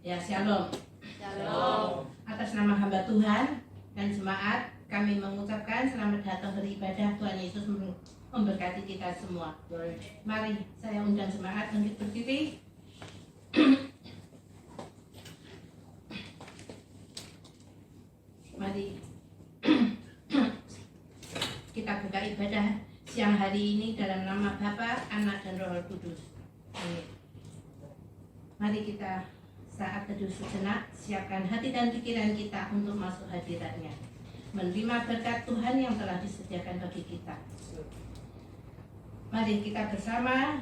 Ya, shalom. Shalom. Atas nama hamba Tuhan dan jemaat, kami mengucapkan selamat datang beribadah. Tuhan Yesus memberkati kita semua. Mari saya undang jemaat untuk berdiri. Mari kita buka ibadah siang hari ini dalam nama Bapa, Anak, dan Roh Kudus. Amin. Mari kita saat teduh sejenak, siapkan hati dan pikiran kita untuk masuk hadiratnya, menerima berkat Tuhan yang telah disediakan bagi kita. Mari kita bersama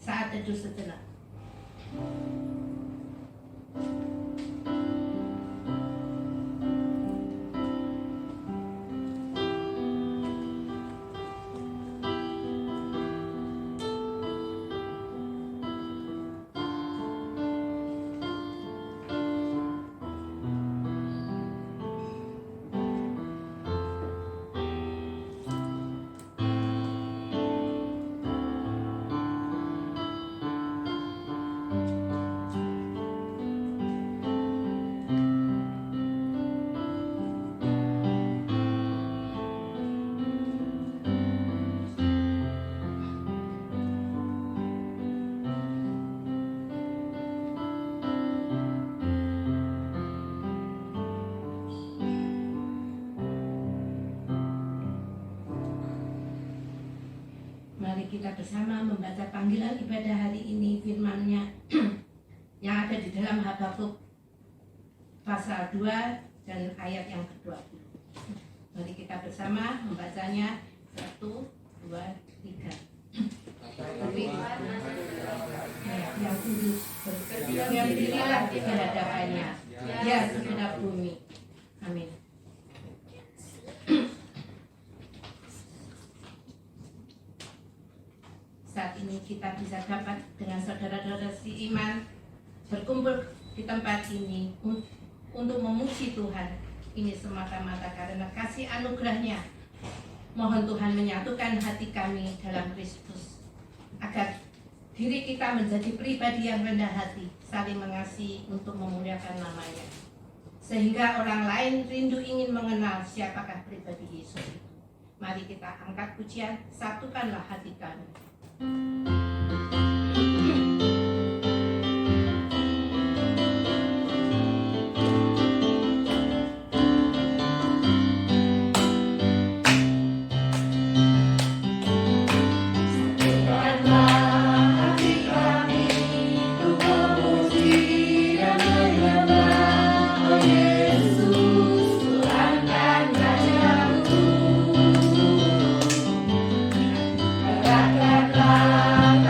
saat teduh sejenak. Mari kita bersama membaca panggilan ibadah hari ini, firman-Nya yang ada di dalam Habakuk pasal 2 dan ayat yang ke-20. Mari kita bersama membacanya. 1, 2, 3. Yang kudus berdiam dirilah di hadapannya, ya segenap bumi. Amin. Saat ini kita bisa dapat dengan saudara-saudara seiman berkumpul di tempat ini untuk memuji Tuhan. Ini semata-mata karena kasih anugerah-Nya. Mohon Tuhan menyatukan hati kami dalam Kristus, agar diri kita menjadi pribadi yang rendah hati, saling mengasihi untuk memuliakan nama-Nya, sehingga orang lain rindu ingin mengenal siapakah pribadi Yesus itu. Mari kita angkat pujian, satukanlah hati kami. Katakanlah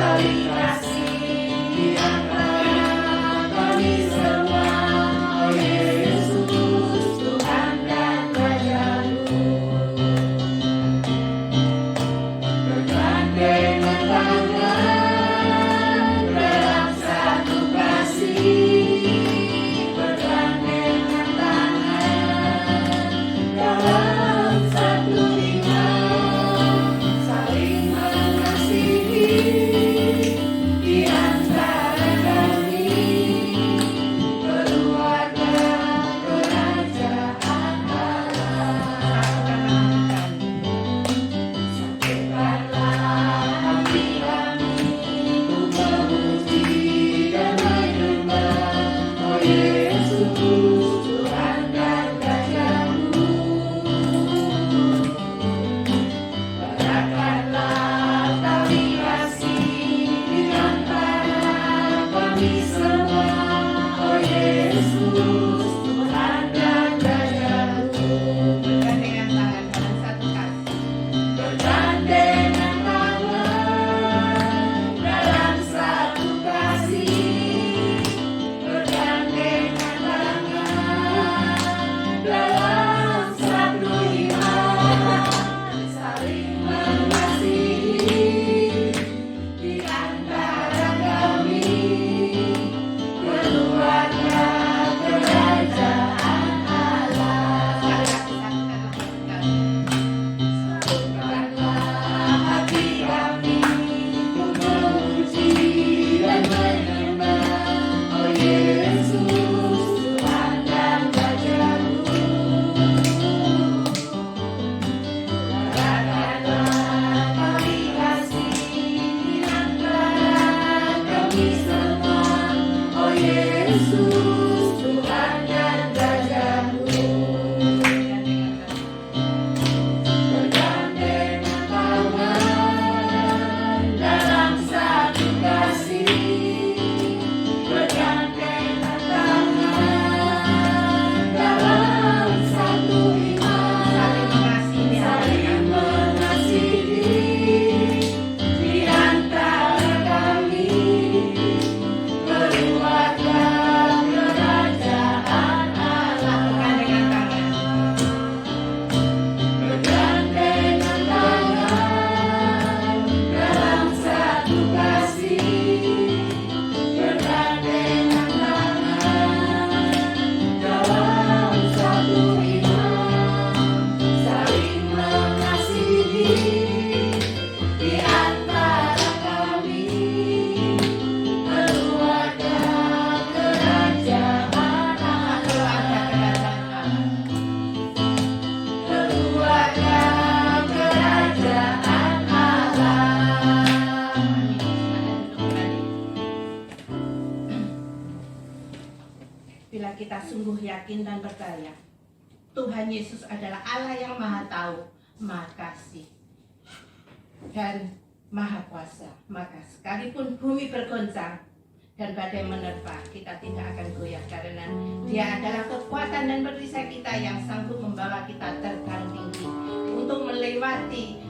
bila kita sungguh yakin dan percaya Tuhan Yesus adalah Allah yang Maha Tahu, Maha Kasih, dan Maha Kuasa, maka sekalipun bumi bergoncang dan badai menerpa, kita tidak akan goyah karena Dia adalah kekuatan dan perisai kita yang sanggup membawa kita terbang tinggi untuk melewati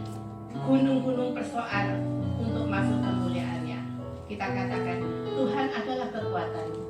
gunung-gunung persoalan untuk masuk kemuliaan-Nya. Kita katakan, Tuhan adalah kekuatanku.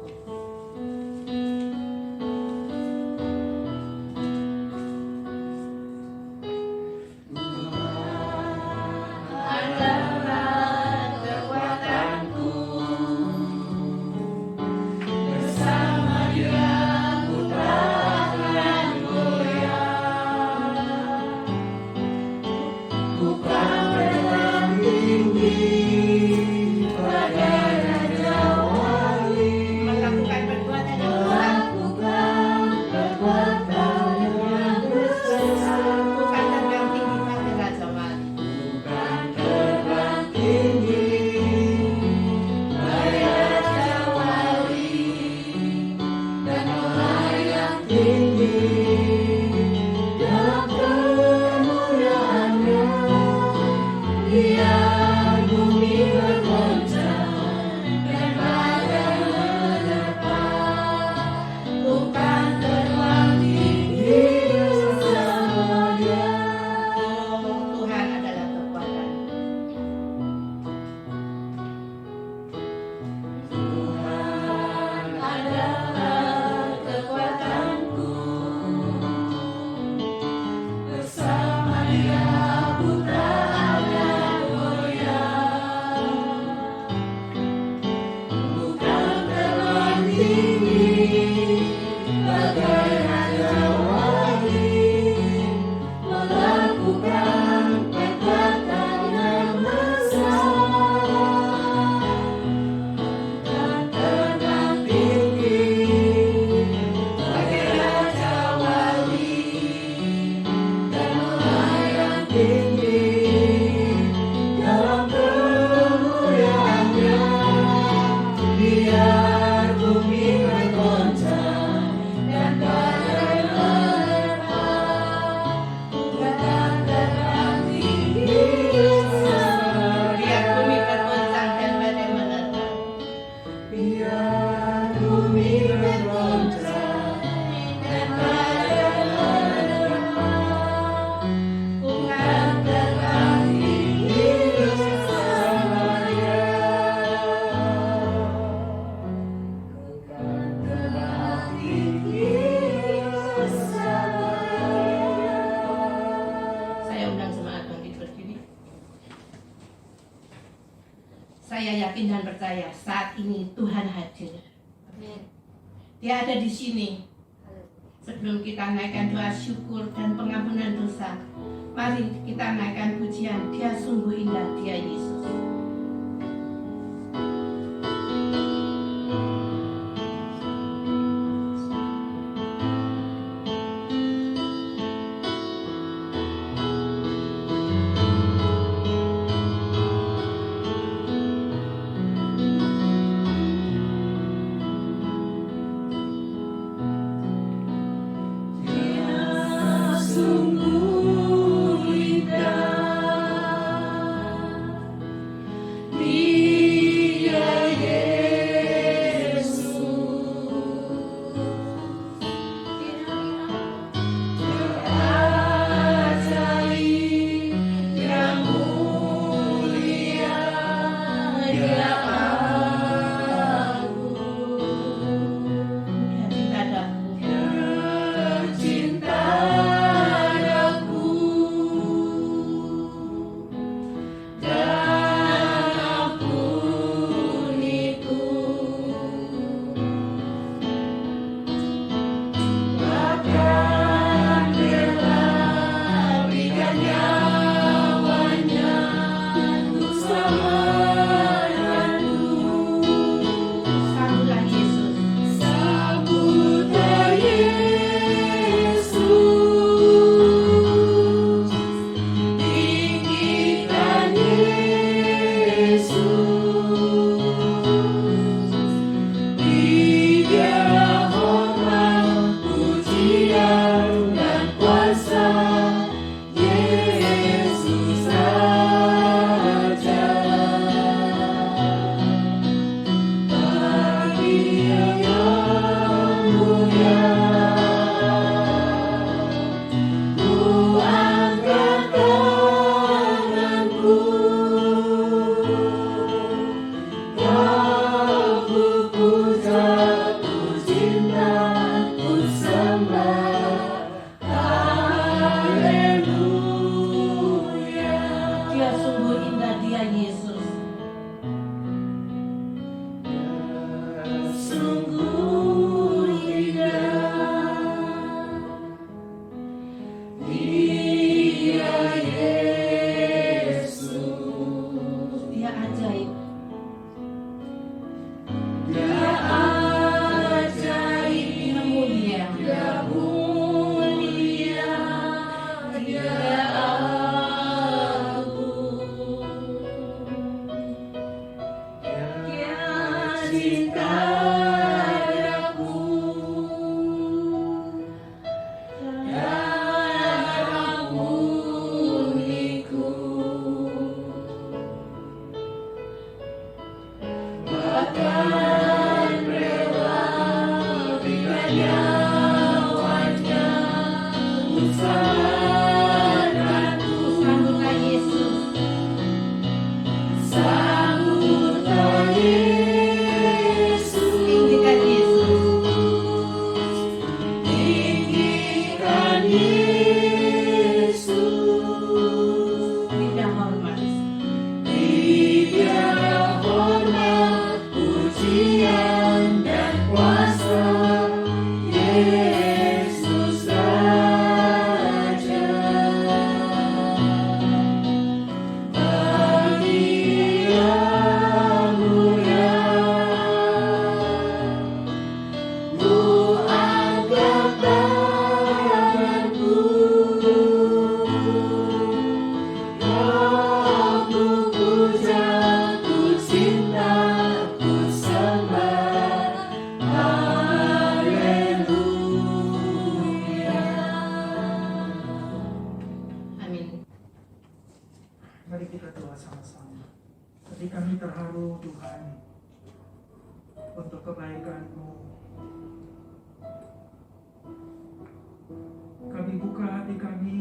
Saya yakin dan percaya saat ini Tuhan hadir. Dia ada di sini. Sebelum kita naikkan doa syukur dan pengampunan dosa, mari kita naikkan pujian. Dia sungguh indah, Dia Yesus. hati kami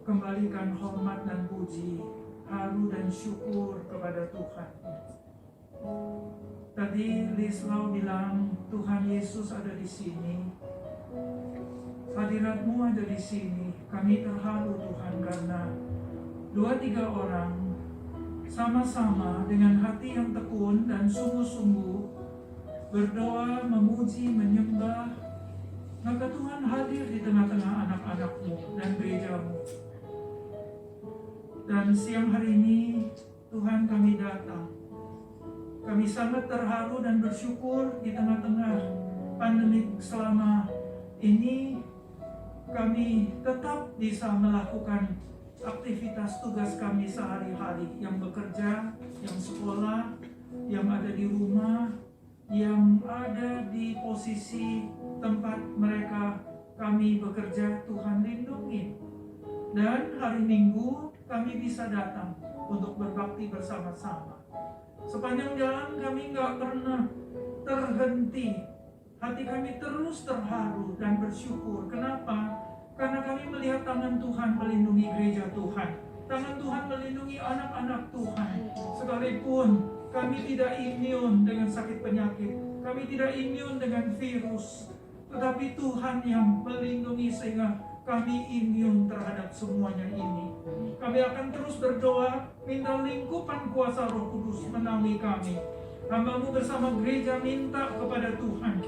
kembalikan hormat dan puji, haru dan syukur kepada Tuhan. Tadi Lislau bilang Tuhan Yesus ada di sini, hadirat-Mu ada di sini. Kami terharu Tuhan karena 2-3 orang sama-sama dengan hati yang tekun dan sungguh-sungguh berdoa, memuji, menyembah, maka Tuhan hadir di tengah-tengah anak-anak-Mu dan gereja-Mu. Dan siang hari ini Tuhan kami datang. Kami sangat terharu dan bersyukur di tengah-tengah pandemi selama ini kami tetap bisa melakukan aktivitas tugas kami sehari-hari, yang bekerja, yang sekolah, yang ada di rumah, yang ada di posisi tempat mereka kami bekerja. Tuhan lindungi. Dan hari Minggu kami bisa datang untuk berbakti bersama-sama. Sepanjang jalan kami nggak pernah terhenti. Hati kami terus terharu dan bersyukur. Kenapa? Karena kami melihat tangan Tuhan melindungi gereja Tuhan. Tangan Tuhan melindungi anak-anak Tuhan. Sekalipun kami tidak imun dengan sakit penyakit, kami tidak imun dengan virus, tetapi Tuhan yang melindungi sehingga kami imun terhadap semuanya ini. Kami akan terus berdoa, minta lingkupan kuasa Roh Kudus menaungi kami. Hamba-Mu bersama gereja minta kepada Tuhan,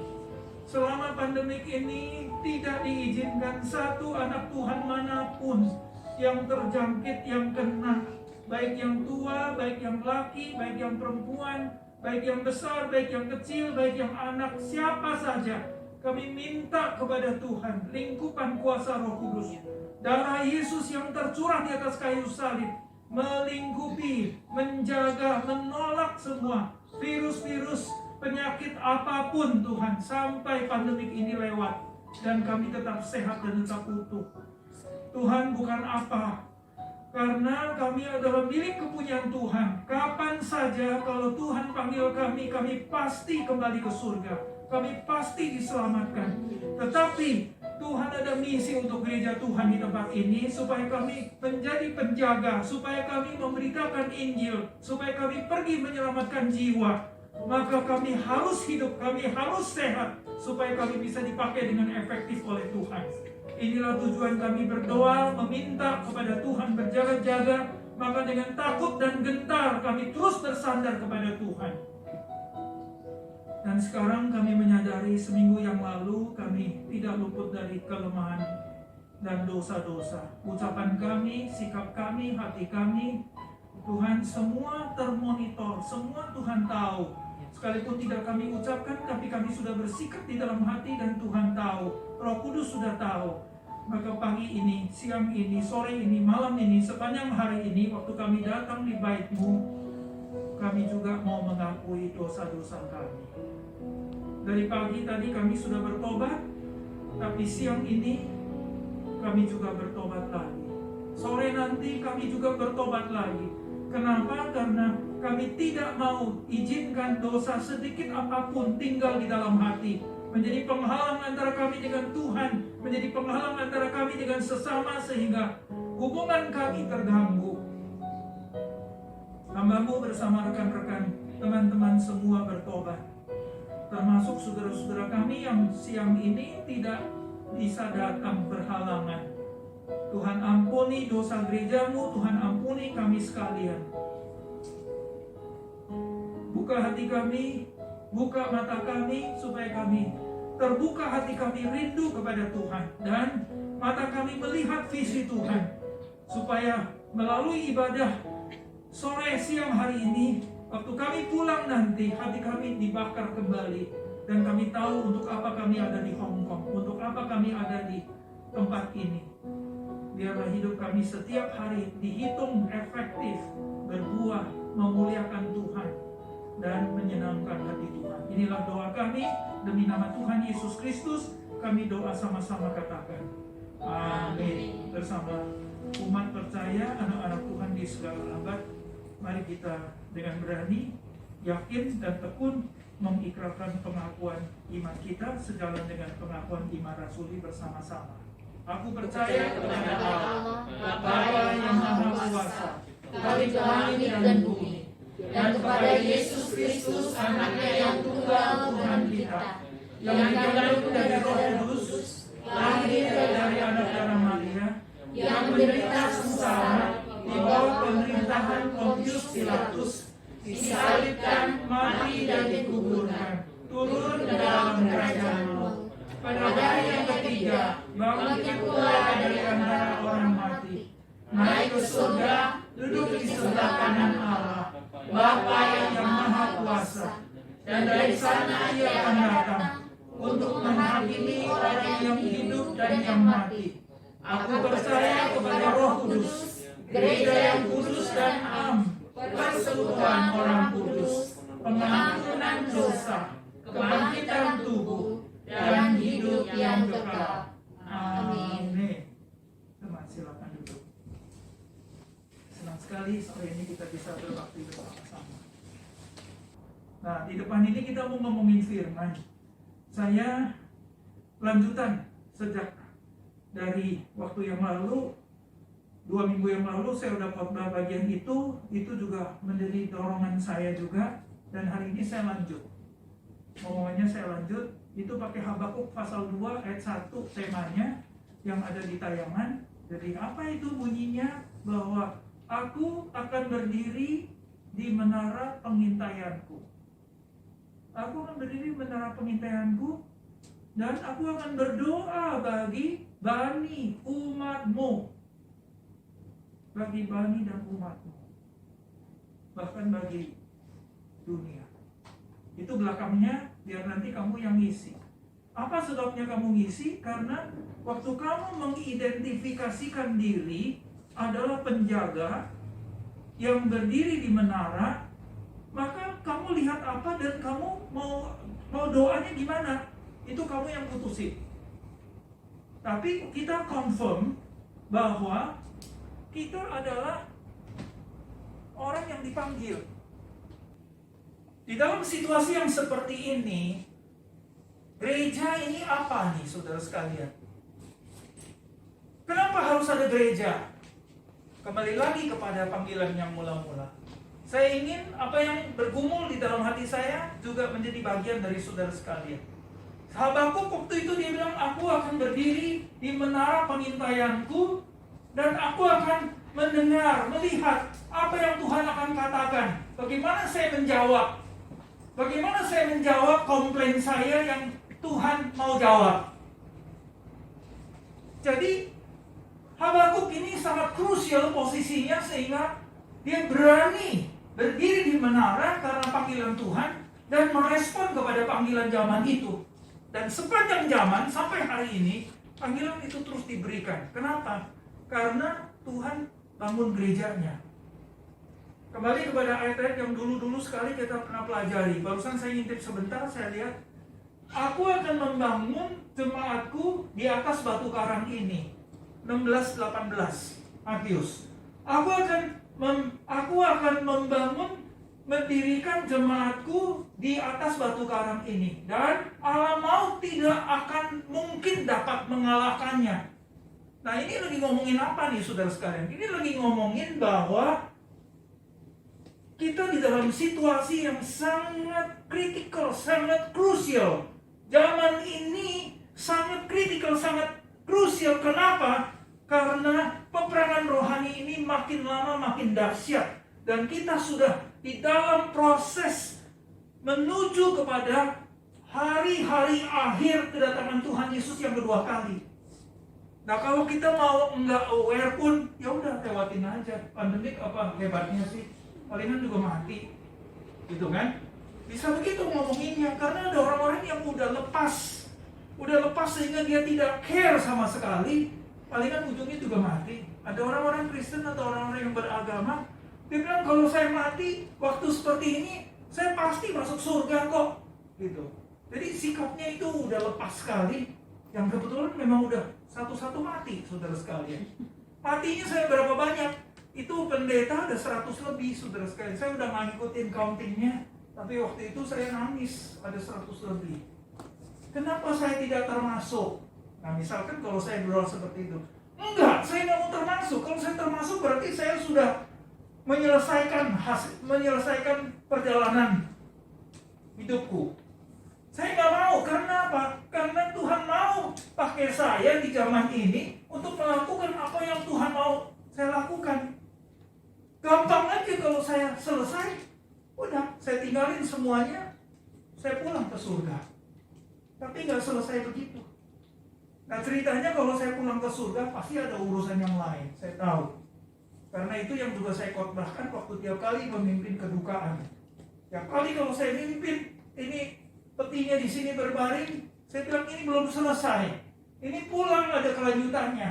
selama pandemik ini tidak diizinkan satu anak Tuhan manapun yang terjangkit, yang kena, baik yang tua, baik yang laki, baik yang perempuan, baik yang besar, baik yang kecil, baik yang anak, siapa saja. Kami minta kepada Tuhan lingkupan kuasa Roh Kudus, darah Yesus yang tercurah di atas kayu salib, melingkupi, menjaga, menolak semua virus-virus, penyakit apapun Tuhan, sampai pandemik ini lewat dan kami tetap sehat dan tetap utuh. Tuhan bukan apa, karena kami adalah milik kepunyaan Tuhan. Kapan saja kalau Tuhan panggil kami, kami pasti kembali ke surga. Kami pasti diselamatkan. Tetapi Tuhan ada misi untuk gereja Tuhan di tempat ini, supaya kami menjadi penjaga, supaya kami memberitakan Injil, supaya kami pergi menyelamatkan jiwa. Maka kami harus hidup, kami harus sehat, supaya kami bisa dipakai dengan efektif oleh Tuhan. Inilah tujuan kami berdoa, meminta kepada Tuhan berjaga-jaga. Maka dengan takut dan gentar kami terus bersandar kepada Tuhan. Dan sekarang kami menyadari seminggu yang lalu kami tidak luput dari kelemahan dan dosa-dosa. Ucapan kami, sikap kami, hati kami, Tuhan semua termonitor, semua Tuhan tahu. Sekalipun tidak kami ucapkan, tapi kami sudah bersikap di dalam hati dan Tuhan tahu. Roh Kudus sudah tahu. Maka pagi ini, siang ini, sore ini, malam ini, sepanjang hari ini, waktu kami datang di bait-Mu, kami juga mau mengakui dosa-dosa kami. Dari pagi tadi kami sudah bertobat, tapi siang ini kami juga bertobat lagi. Sore nanti kami juga bertobat lagi. Kenapa? Karena kami tidak mau izinkan dosa sedikit apapun tinggal di dalam hati, menjadi penghalang antara kami dengan Tuhan, menjadi penghalang antara kami dengan sesama, sehingga hubungan kami terganggu. Hamba-Mu bersama rekan-rekan, teman-teman semua bertobat, termasuk saudara-saudara kami yang siang ini tidak bisa datang berhalangan. Tuhan ampuni dosa gereja-Mu, Tuhan ampuni kami sekalian. Buka hati kami, buka mata kami, supaya kami terbuka hati kami rindu kepada Tuhan, dan mata kami melihat visi Tuhan, supaya melalui ibadah sore siang hari ini, waktu kami pulang nanti, hati kami dibakar kembali, dan kami tahu untuk apa kami ada di Hong Kong, untuk apa kami ada di tempat ini. Biarlah hidup kami setiap hari dihitung efektif, berbuah, memuliakan Tuhan, dan menyenangkan hati Tuhan. Inilah doa kami, demi nama Tuhan Yesus Kristus, kami doa sama-sama katakan amin. Bersama umat percaya, anak-anak Tuhan di segala abad, mari kita dengan berani, yakin dan tekun mengikrarkan pengakuan iman kita sejalan dengan pengakuan iman rasuli bersama-sama. Aku percaya kepada Allah, Bapa yang Maha Kuasa, Bapa langit dan bumi, dan kepada Yesus Kristus, Anaknya yang tunggal Tuhan kita, yang dikandung dari Roh Kudus, lahir dari anak darah Maria, yang menderita sengsara di bawah pemerintahan Pontius Pilatus, disalibkan, mati dan dikuburkan, turun ke dalam kerajaan Allah. Pada hari yang ketiga, bangkit pula dari antara orang mati, naik ke surga, duduk di sebelah kanan Allah, Bapa yang Maha Kuasa, dan dari sana Ia akan datang untuk menghakimi orang yang hidup dan yang mati. Aku percaya kepada Roh Kudus, gereja yang kudus dan am, persekutuan orang kudus, pengampunan dosa, kebangkitan tubuh, dan hidup yang kekal. Amin. Teman, silakan duduk. Senang sekali sore ini kita bisa berbakti bersama-sama. Nah, di depan ini kita mau ngomongin firman. Saya lanjutan sejak dari waktu yang lalu, 2 minggu yang lalu saya udah khotbah bagian itu juga menjadi dorongan saya juga, dan hari ini saya lanjut. Ngomongannya saya lanjut, itu pakai Habakuk pasal 2 ayat 1 temanya yang ada di tayangan. Jadi apa itu bunyinya? Bahwa aku akan berdiri di menara pengintaianku. Aku akan berdiri di menara pengintaianku, dan aku akan berdoa bagi bani umatmu. Bagi bani dan umatmu. Bahkan bagi dunia. Itu belakangnya, biar nanti kamu yang ngisi. Apa sebabnya kamu ngisi? Karena waktu kamu mengidentifikasikan diri adalah penjaga yang berdiri di menara, maka kamu lihat apa dan kamu mau doanya gimana, itu kamu yang putusin. Tapi kita confirm bahwa kita adalah orang yang dipanggil. Di dalam situasi yang seperti ini, gereja ini apa nih saudara sekalian? Kenapa harus ada gereja? Kembali lagi kepada panggilan yang mula-mula. Saya ingin apa yang bergumul di dalam hati saya juga menjadi bagian dari saudara sekalian. Habakuk waktu itu dia bilang, aku akan berdiri di menara pengintaianku, dan aku akan mendengar, melihat apa yang Tuhan akan katakan. Bagaimana saya menjawab? Bagaimana saya menjawab komplain saya yang Tuhan mau jawab? Jadi Habakuk ini sangat krusial posisinya, sehingga dia berani berdiri di menara karena panggilan Tuhan dan merespon kepada panggilan zaman itu. Dan sepanjang zaman sampai hari ini, panggilan itu terus diberikan. Kenapa? Karena Tuhan bangun gerejanya. Kembali kepada ayat-ayat yang dulu-dulu sekali kita pernah pelajari. Barusan saya ngintip sebentar, saya lihat, aku akan membangun jemaatku di atas batu karang ini. 16-18 Matius. Aku akan membangun, mendirikan jemaatku di atas batu karang ini, dan alam maut tidak akan mungkin dapat mengalahkannya. Nah, ini lagi ngomongin apa nih saudara sekalian? Ini lagi ngomongin bahwa kita di dalam situasi yang sangat kritikal, sangat krusial. Zaman ini sangat kritikal, sangat krusial. Kenapa? Karena peperangan rohani ini makin lama makin dahsyat, dan kita sudah di dalam proses menuju kepada hari-hari akhir kedatangan Tuhan Yesus yang kedua kali. Nah, kalau kita mau nggak aware pun, ya udah lewatin aja. Pandemik apa hebatnya sih? Palingan juga mati, gitu kan? Bisa begitu ngomonginnya, karena ada orang-orang yang udah lepas sehingga dia tidak care sama sekali. Palingan ujungnya juga mati. Ada orang-orang Kristen atau orang-orang yang beragama, dia bilang kalau saya mati waktu seperti ini, saya pasti masuk surga kok, gitu. Jadi sikapnya itu udah lepas sekali. Yang kebetulan memang udah satu-satu mati, saudara sekalian. Matinya saya berapa banyak? Itu pendeta ada 100 lebih, saudara sekalian. Saya udah ngikutin countingnya. Tapi waktu itu saya nangis, ada 100 lebih. Kenapa saya tidak termasuk? Nah misalkan kalau saya berdoa seperti itu, enggak, saya nggak mau termasuk. Kalau saya termasuk berarti saya sudah menyelesaikan perjalanan hidupku. Saya nggak mau, karena apa? Karena Tuhan mau pakai saya di zaman ini untuk melakukan apa yang Tuhan mau saya lakukan. Gampang aja kalau saya selesai, udah, saya tinggalin semuanya, saya pulang ke surga. Tapi nggak selesai begitu. Nah ceritanya kalau saya pulang ke surga pasti ada urusan yang lain, saya tahu. Karena itu yang juga saya khotbahkan waktu tiap kali memimpin kedukaan. Tiap kali kalau saya mimpin, ini petinya di sini berbaring, saya bilang ini belum selesai. Ini pulang ada kelanjutannya.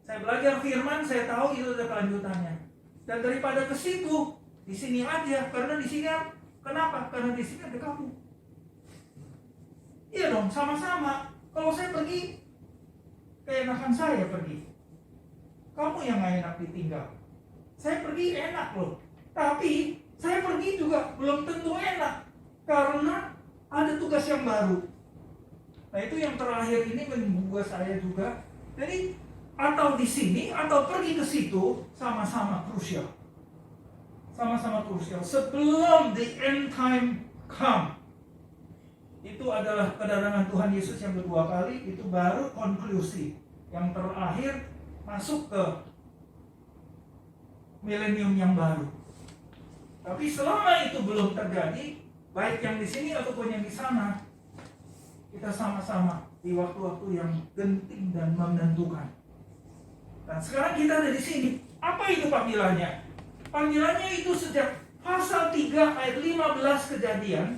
Saya belajar firman, saya tahu itu ada kelanjutannya. Dan daripada ke situ, di sini aja, karena di sini kenapa? Karena di sini ada kamu. Iya dong, sama-sama. Kalau saya pergi, keenakan saya pergi. Kamu yang gak enak ditinggal. Saya pergi enak loh. Tapi saya pergi juga belum tentu enak. Karena ada tugas yang baru. Nah itu yang terakhir ini membuat saya juga. Jadi atau di sini atau pergi ke situ sama-sama krusial. Sama-sama krusial. Sebelum the end time come. Itu adalah kedatangan Tuhan Yesus yang kedua kali. Itu baru konklusi. Yang terakhir masuk ke milenium yang baru. Tapi selama itu belum terjadi, baik yang di sini ataupun yang di sana, kita sama-sama di waktu-waktu yang genting dan menentukan. Dan sekarang kita ada di sini. Apa itu panggilannya? Panggilannya itu sejak pasal 3 ayat 15 Kejadian,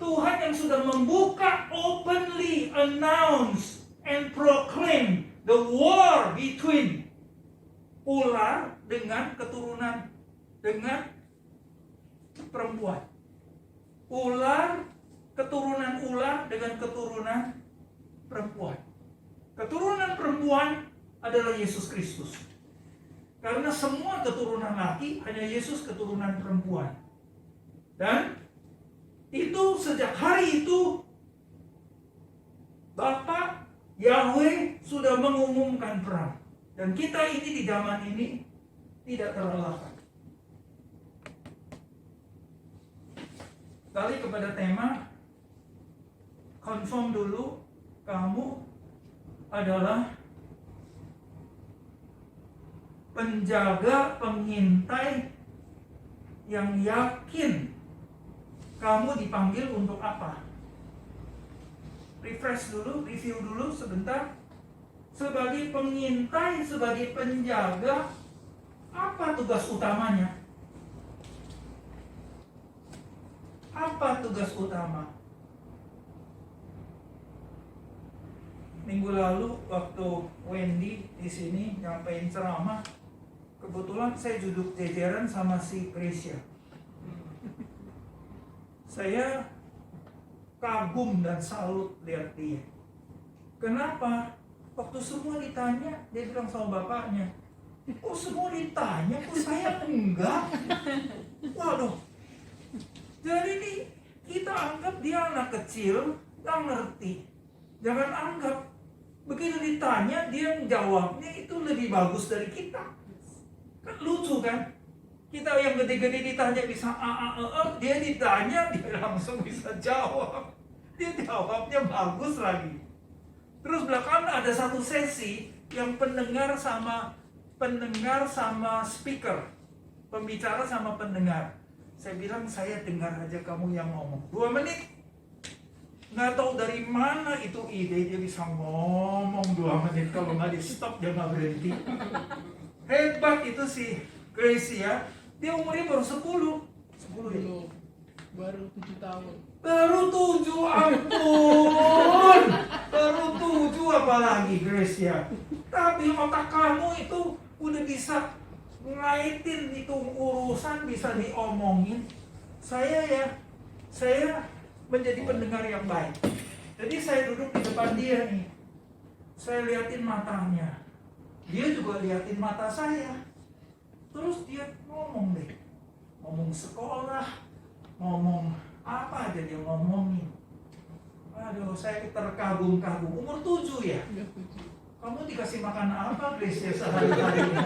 Tuhan yang sudah membuka, openly announce and proclaim the war between ular dengan keturunan dengan perempuan. Ular, keturunan ular dengan keturunan perempuan. Keturunan perempuan adalah Yesus Kristus. Karena semua keturunan laki hanya Yesus keturunan perempuan. Dan itu sejak hari itu Bapa Yahweh sudah mengumumkan perang. Dan kita ini di zaman ini tidak terelakkan. Kali kepada tema, confirm dulu kamu adalah penjaga, pengintai yang yakin kamu dipanggil untuk apa. Refresh dulu, review dulu sebentar. Sebagai pengintai, sebagai penjaga, apa tugas utamanya? Apa tugas utama? Minggu lalu waktu Wendy di sini nyampein ceramah, kebetulan saya duduk jajaran sama si Gracia. Saya kagum dan salut lihat dia. Kenapa? Waktu semua ditanya, dia bilang sama bapaknya, kok semua ditanya, kok saya enggak? Waduh. Jadi ini kita anggap dia anak kecil, gak ngerti. Jangan anggap begitu ditanya dia jawabnya itu lebih bagus dari kita. Kan lucu kan? Kita yang gede-gede ditanya bisa dia ditanya dia langsung bisa jawab. Dia jawabnya bagus lagi. Terus belakangan ada satu sesi yang pendengar sama speaker, pembicara sama pendengar. Saya bilang, saya dengar aja kamu yang ngomong 2 menit. Nggak tahu dari mana itu ide dia bisa ngomong 2 menit. Kalau nggak di stop dia nggak berhenti. Hebat itu si Gracie ya. Dia umurnya baru 10 ya? Baru 7 tahun. Baru 7, ampun. Baru 7 apalagi Grace ya. Tapi otak kamu itu udah bisa ngaitin itu urusan, bisa diomongin. Saya menjadi pendengar yang baik. Jadi saya duduk di depan dia nih. Saya liatin matanya. Dia juga liatin mata saya. Terus dia ngomong deh. ngomong sekolah, ngomong apa aja dia ngomongin. Aduh, saya terkagum-kagum. Umur 7 ya? Kamu dikasih makan apa, Gracia, sehari-harinya?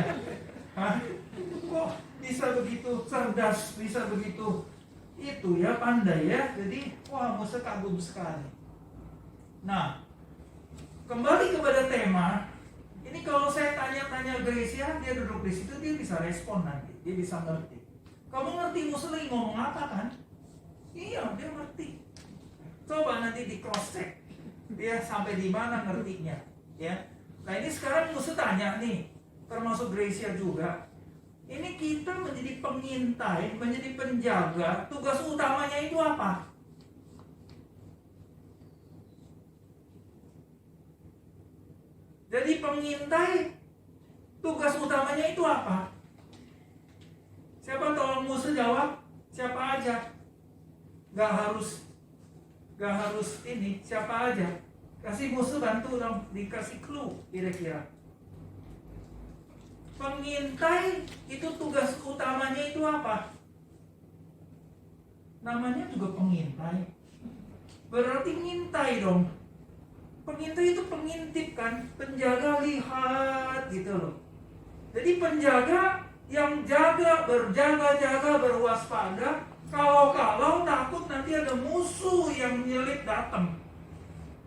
Hah? Kok bisa begitu cerdas, bisa begitu itu ya, pandai ya? Jadi, wah, Musa kagum sekali. Nah, kembali kepada tema. Ini kalau saya tanya-tanya Gracia, dia duduk di situ, dia bisa respon nanti. Dia bisa ngerti. Kamu ngerti Musa lagi ngomong apa kan? Iya, dia ngerti. Coba nanti di cross check. Dia sampai di mana ngertinya, ya. Nah, ini sekarang Musa tanya nih, termasuk Gracia juga. Ini kita menjadi pengintai, menjadi penjaga, tugas utamanya itu apa? Jadi pengintai, tugas utamanya itu apa? Siapa tolong Musa jawab? Siapa aja? Gak harus ini, siapa aja? Kasih Musa bantu dong, dikasih clue kira-kira. Pengintai itu tugas utamanya itu apa? Namanya juga pengintai. Berarti ngintai dong. Pengintai itu pengintip kan, penjaga, lihat gitu loh. Jadi penjaga yang berjaga-jaga, berwaspada. Kalau takut nanti ada musuh yang nyelip datang.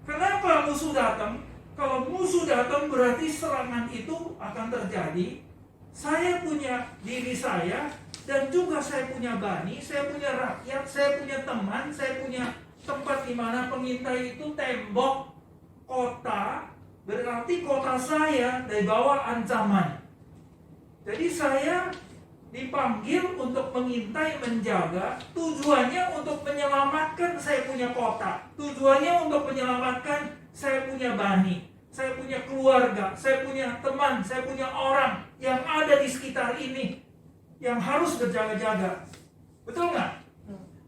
Kenapa musuh datang? Kalau musuh datang berarti serangan itu akan terjadi. Saya punya diri saya, dan juga saya punya bani, saya punya rakyat, saya punya teman, saya punya tempat di mana pengintai itu tembok kota, berarti kota saya dari bawah ancaman. Jadi saya dipanggil untuk mengintai, menjaga, tujuannya untuk menyelamatkan saya punya kota, tujuannya untuk menyelamatkan saya punya bani, saya punya keluarga, saya punya teman, saya punya orang yang ada di sekitar ini yang harus berjaga-jaga. Betul nggak?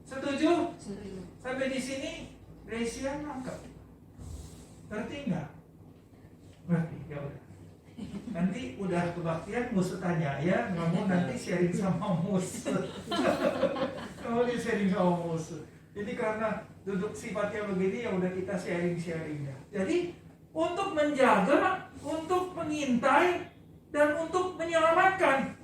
Setuju? Sampai di sini Gracia nangkep. Ngerti nggak? Ngerti, ya udah. Nanti udah kebaktian Musa tanya ya, kamu nanti sharing sama Musa. Kamu di sharing sama Musa. Jadi karena duduk sifatnya begini, ya udah kita sharing-sharingnya. Jadi untuk menjaga, untuk mengintai, dan untuk menyelamatkan.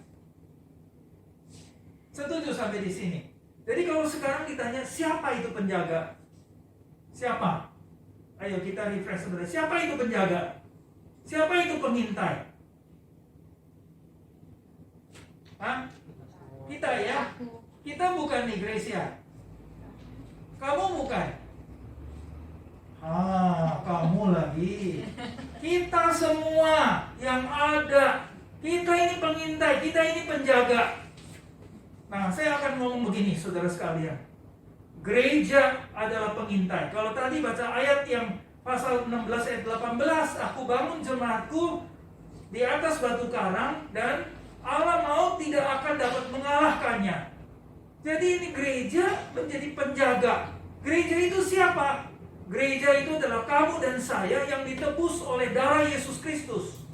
Setuju sampai di sini? Jadi kalau sekarang ditanya siapa itu penjaga? Siapa? Ayo kita refresh sebentar. Siapa itu penjaga? Siapa itu pengintai? Hah? Kita ya? Kita bukan nih, Gracia. Kamu bukan? Kamu lagi. Kita semua yang ada. Kita ini pengintai, kita ini penjaga. Nah, saya akan ngomong begini, saudara sekalian. Gereja adalah pengintai. Kalau tadi baca ayat yang pasal 16 ayat 18, aku bangun jemaatku di atas batu karang dan Allah maut tidak akan dapat mengalahkannya. Jadi ini gereja menjadi penjaga. Gereja itu siapa? Gereja itu adalah kamu dan saya yang ditebus oleh darah Yesus Kristus,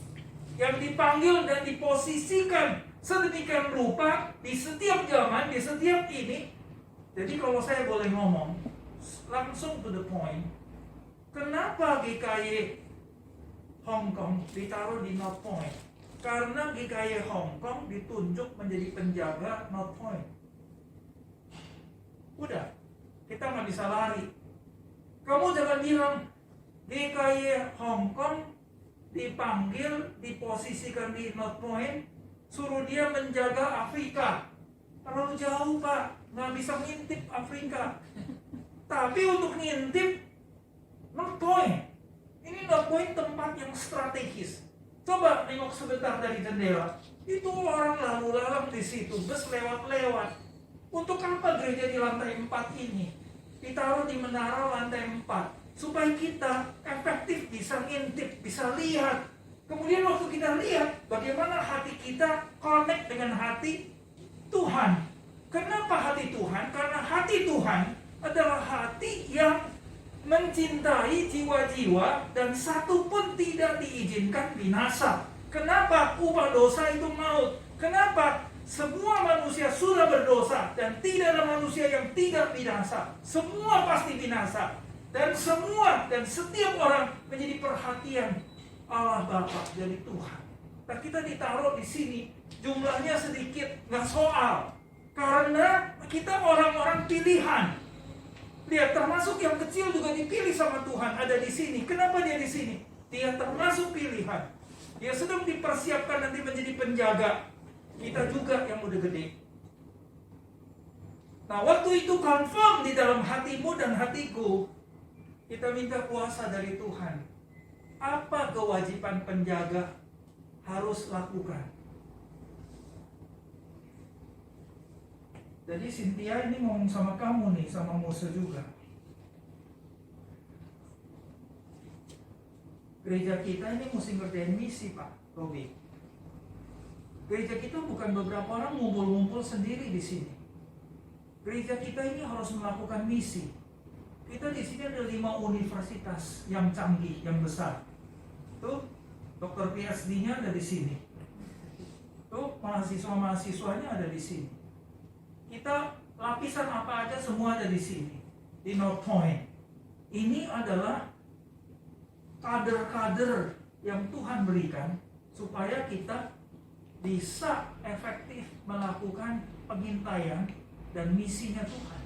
yang dipanggil dan diposisikan sedemikian rupa di setiap zaman, di setiap ini. Jadi kalau saya boleh ngomong langsung to the point, kenapa GKY Hong Kong ditaruh di North Point? Karena GKY Hong Kong ditunjuk menjadi penjaga North Point. Udah, kita nggak bisa lari. Kamu jangan bilang GKY Hong Kong dipanggil, diposisikan di North Point, suruh dia menjaga Afrika. Terlalu jauh, Pak, nggak bisa ngintip Afrika. Tapi untuk ngintip North Point, ini North Point tempat yang strategis. Coba nengok sebentar dari jendela, itu orang lalu lalang di situ, bus lewat-lewat. Untuk apa gereja di lantai 4 ini ditaruh di menara lantai 4? Supaya kita efektif bisa ngintip, bisa lihat. Kemudian waktu kita lihat, bagaimana hati kita connect dengan hati Tuhan. Kenapa hati Tuhan? Karena hati Tuhan adalah hati yang mencintai jiwa-jiwa dan satu pun tidak diizinkan binasa. Kenapa? Upah dosa itu maut. Kenapa? Semua manusia sudah berdosa dan tidak ada manusia yang tidak binasa. Semua pasti binasa. Dan semua dan setiap orang menjadi perhatian Allah Bapa dari Tuhan. Nah, kita ditaruh di sini, jumlahnya sedikit, nggak soal. Karena kita orang-orang pilihan. Lihat, termasuk yang kecil juga dipilih sama Tuhan, ada di sini. Kenapa dia di sini? Dia termasuk pilihan. Dia sedang dipersiapkan nanti menjadi penjaga. Kita juga yang udah gede. Nah, waktu itu confirm di dalam hatimu dan hatiku, kita minta kuasa dari Tuhan. Apa kewajiban penjaga harus lakukan? Jadi Cynthia ini ngomong sama kamu nih, sama Musa juga. Gereja kita ini mesti ngerjain misi, Pak Robi. Gereja kita bukan beberapa orang ngumpul-ngumpul sendiri di sini. Gereja kita ini harus melakukan misi. Kita di sini ada 5 universitas yang canggih, yang besar. Tuh, dokter PhD-nya ada di sini. Tuh, mahasiswa-mahasiswanya ada di sini. Kita lapisan apa aja semua ada di sini. Di North Point. Ini adalah kader-kader yang Tuhan berikan supaya kita bisa efektif melakukan pengintaian dan misinya Tuhan.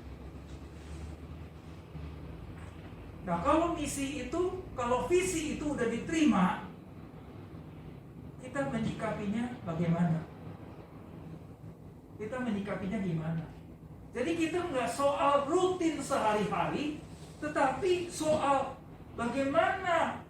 Nah, kalau misi itu, kalau visi itu udah diterima, kita menyikapinya bagaimana? Kita menyikapinya gimana? Jadi kita nggak soal rutin sehari-hari, tetapi soal bagaimana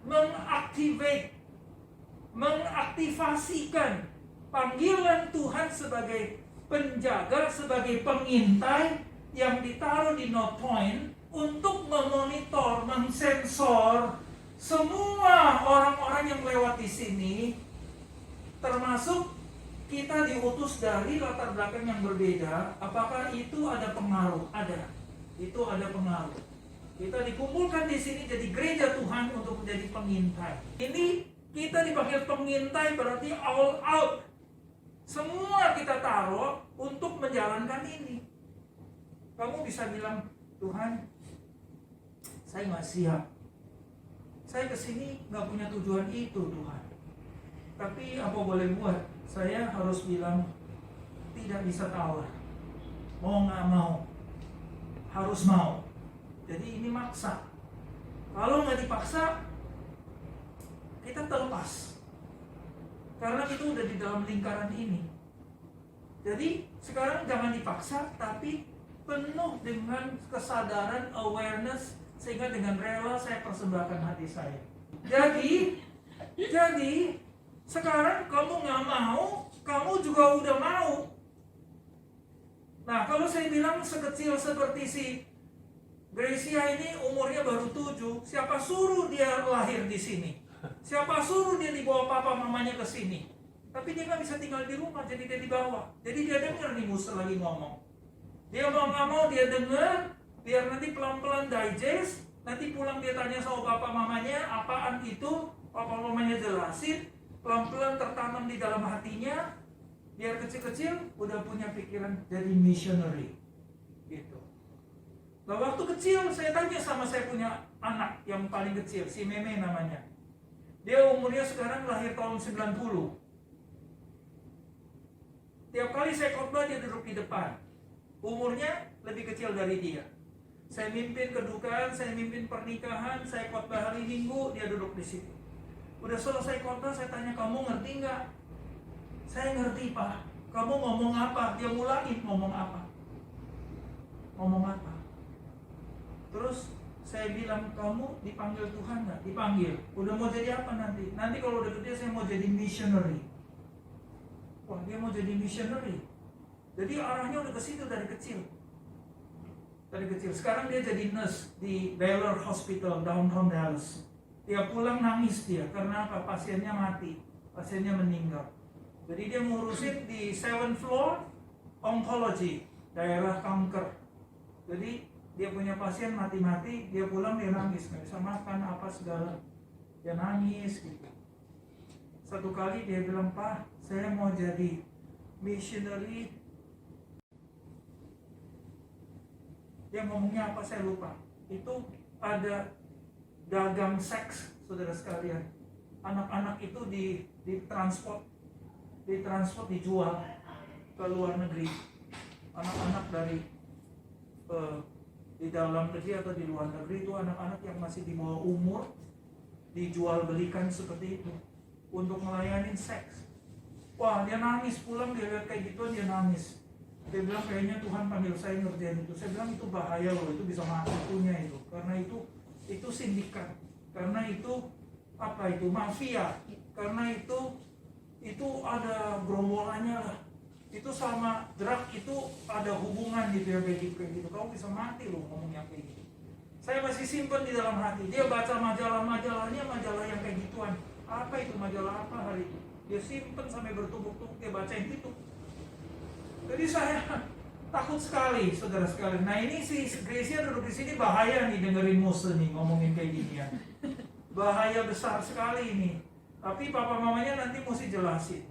mengaktifasikan panggilan Tuhan sebagai penjaga, sebagai pengintai yang ditaruh di North Point untuk memonitor, mensensor semua orang-orang yang lewat di sini, termasuk kita diutus dari latar belakang yang berbeda. Apakah itu ada pengaruh? Ada. Itu ada pengaruh. Kita dikumpulkan di sini jadi gereja Tuhan untuk menjadi pengintai. Ini kita dipanggil pengintai, berarti all out. Semua kita taruh untuk menjalankan ini. Kamu bisa bilang, Tuhan, saya nggak siap. Saya kesini nggak punya tujuan itu, Tuhan. Tapi apa boleh buat? Saya harus bilang, tidak bisa tawar. Mau nggak mau, harus mau. Jadi ini maksa. Kalau nggak dipaksa, kita terlepas. Karena kita udah di dalam lingkaran ini. Jadi sekarang jangan dipaksa, tapi penuh dengan kesadaran, awareness, sehingga dengan rela saya persembahkan hati saya. Jadi sekarang kamu nggak mau, kamu juga udah mau. Nah, kalau saya bilang sekecil seperti si Gracia ini umurnya baru 7, siapa suruh dia lahir di sini? Siapa suruh dia dibawa papa mamanya ke sini? Tapi dia nggak bisa tinggal di rumah, jadi dia dibawa. Jadi dia dengar nih Musa lagi ngomong. Dia mau nggak mau dia dengar, biar nanti pelan-pelan digest. Nanti pulang dia tanya sama papa mamanya, apaan itu? Papa mamanya jelasin, pelan-pelan tertanam di dalam hatinya. Biar kecil-kecil udah punya pikiran jadi missionary, gitu. Nah, waktu kecil saya tanya sama saya punya anak yang paling kecil, si Meme namanya. Dia umurnya sekarang lahir tahun 90. Tiap kali saya khotbah dia duduk di depan. Umurnya lebih kecil dari dia. Saya mimpin kedukaan, saya mimpin pernikahan, saya khotbah hari Minggu, dia duduk di situ. Udah selesai khotbah, saya tanya, kamu ngerti nggak? Saya ngerti, Pak. Kamu ngomong apa? Dia mulai ngomong apa? Ngomong apa? Terus saya bilang, kamu dipanggil Tuhan nggak? Dipanggil. Udah mau jadi apa nanti? Nanti kalau udah gede saya mau jadi missionary. Wah, dia mau jadi missionary. Jadi arahnya udah ke situ dari kecil. Dari kecil. Sekarang dia jadi nurse di Baylor Hospital, downtown Dallas. Dia pulang nangis dia. Karena apa? Pasiennya mati. Pasiennya meninggal. Jadi dia ngurusin di 7th floor oncology, daerah kanker. Jadi dia punya pasien mati-mati, dia pulang dia nangis, nggak bisa makan apa segala, dia nangis gitu. Satu kali dia bilang, Pak, saya mau jadi missionary yang ngomongnya apa saya lupa. Itu ada dagang seks, saudara sekalian. Anak-anak itu ditransport dijual ke luar negeri. Anak-anak dari di dalam negeri atau di luar negeri itu anak-anak yang masih di bawah umur dijual belikan seperti itu untuk melayani seks. Wah, dia nangis pulang, dia lihat kayak gitu, dia nangis. Dia bilang kayaknya Tuhan panggil saya ngerjain itu. Saya bilang itu bahaya loh, itu bisa mati punya itu. Karena itu sindikat. Karena itu apa itu mafia. Karena itu ada gerombolannya lah. Itu sama drug itu ada hubungan gitu ya, kayak gitu. Kamu bisa mati loh ngomongnya kayak gitu. Saya masih simpen di dalam hati. Dia baca majalahnya, majalah yang kayak gituan. Apa itu majalah apa hari itu? Dia simpen sampai bertumpuk-tumpuk, dia bacain itu. Jadi saya takut sekali, saudara sekalian. Nah ini si Gracia duduk di sini bahaya nih dengerin Muse nih ngomongin kayak gini ya. Bahaya besar sekali ini. Tapi papa mamanya nanti mesti jelasin.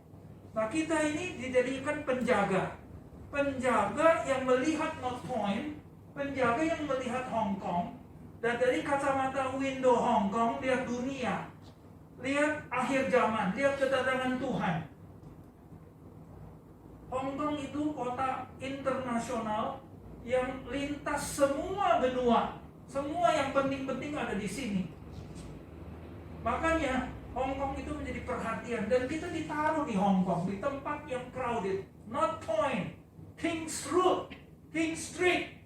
Nah kita ini dijadikan penjaga yang melihat North Point, penjaga yang melihat Hong Kong, dan dari kacamata window Hong Kong lihat dunia, lihat akhir zaman, lihat kedatangan Tuhan. Hong Kong itu kota internasional yang lintas semua benua, semua yang penting-penting ada di sini. Makanya Hong Kong itu menjadi perhatian dan kita ditaruh di Hong Kong di tempat yang crowded, North Point, King's Road, King Street.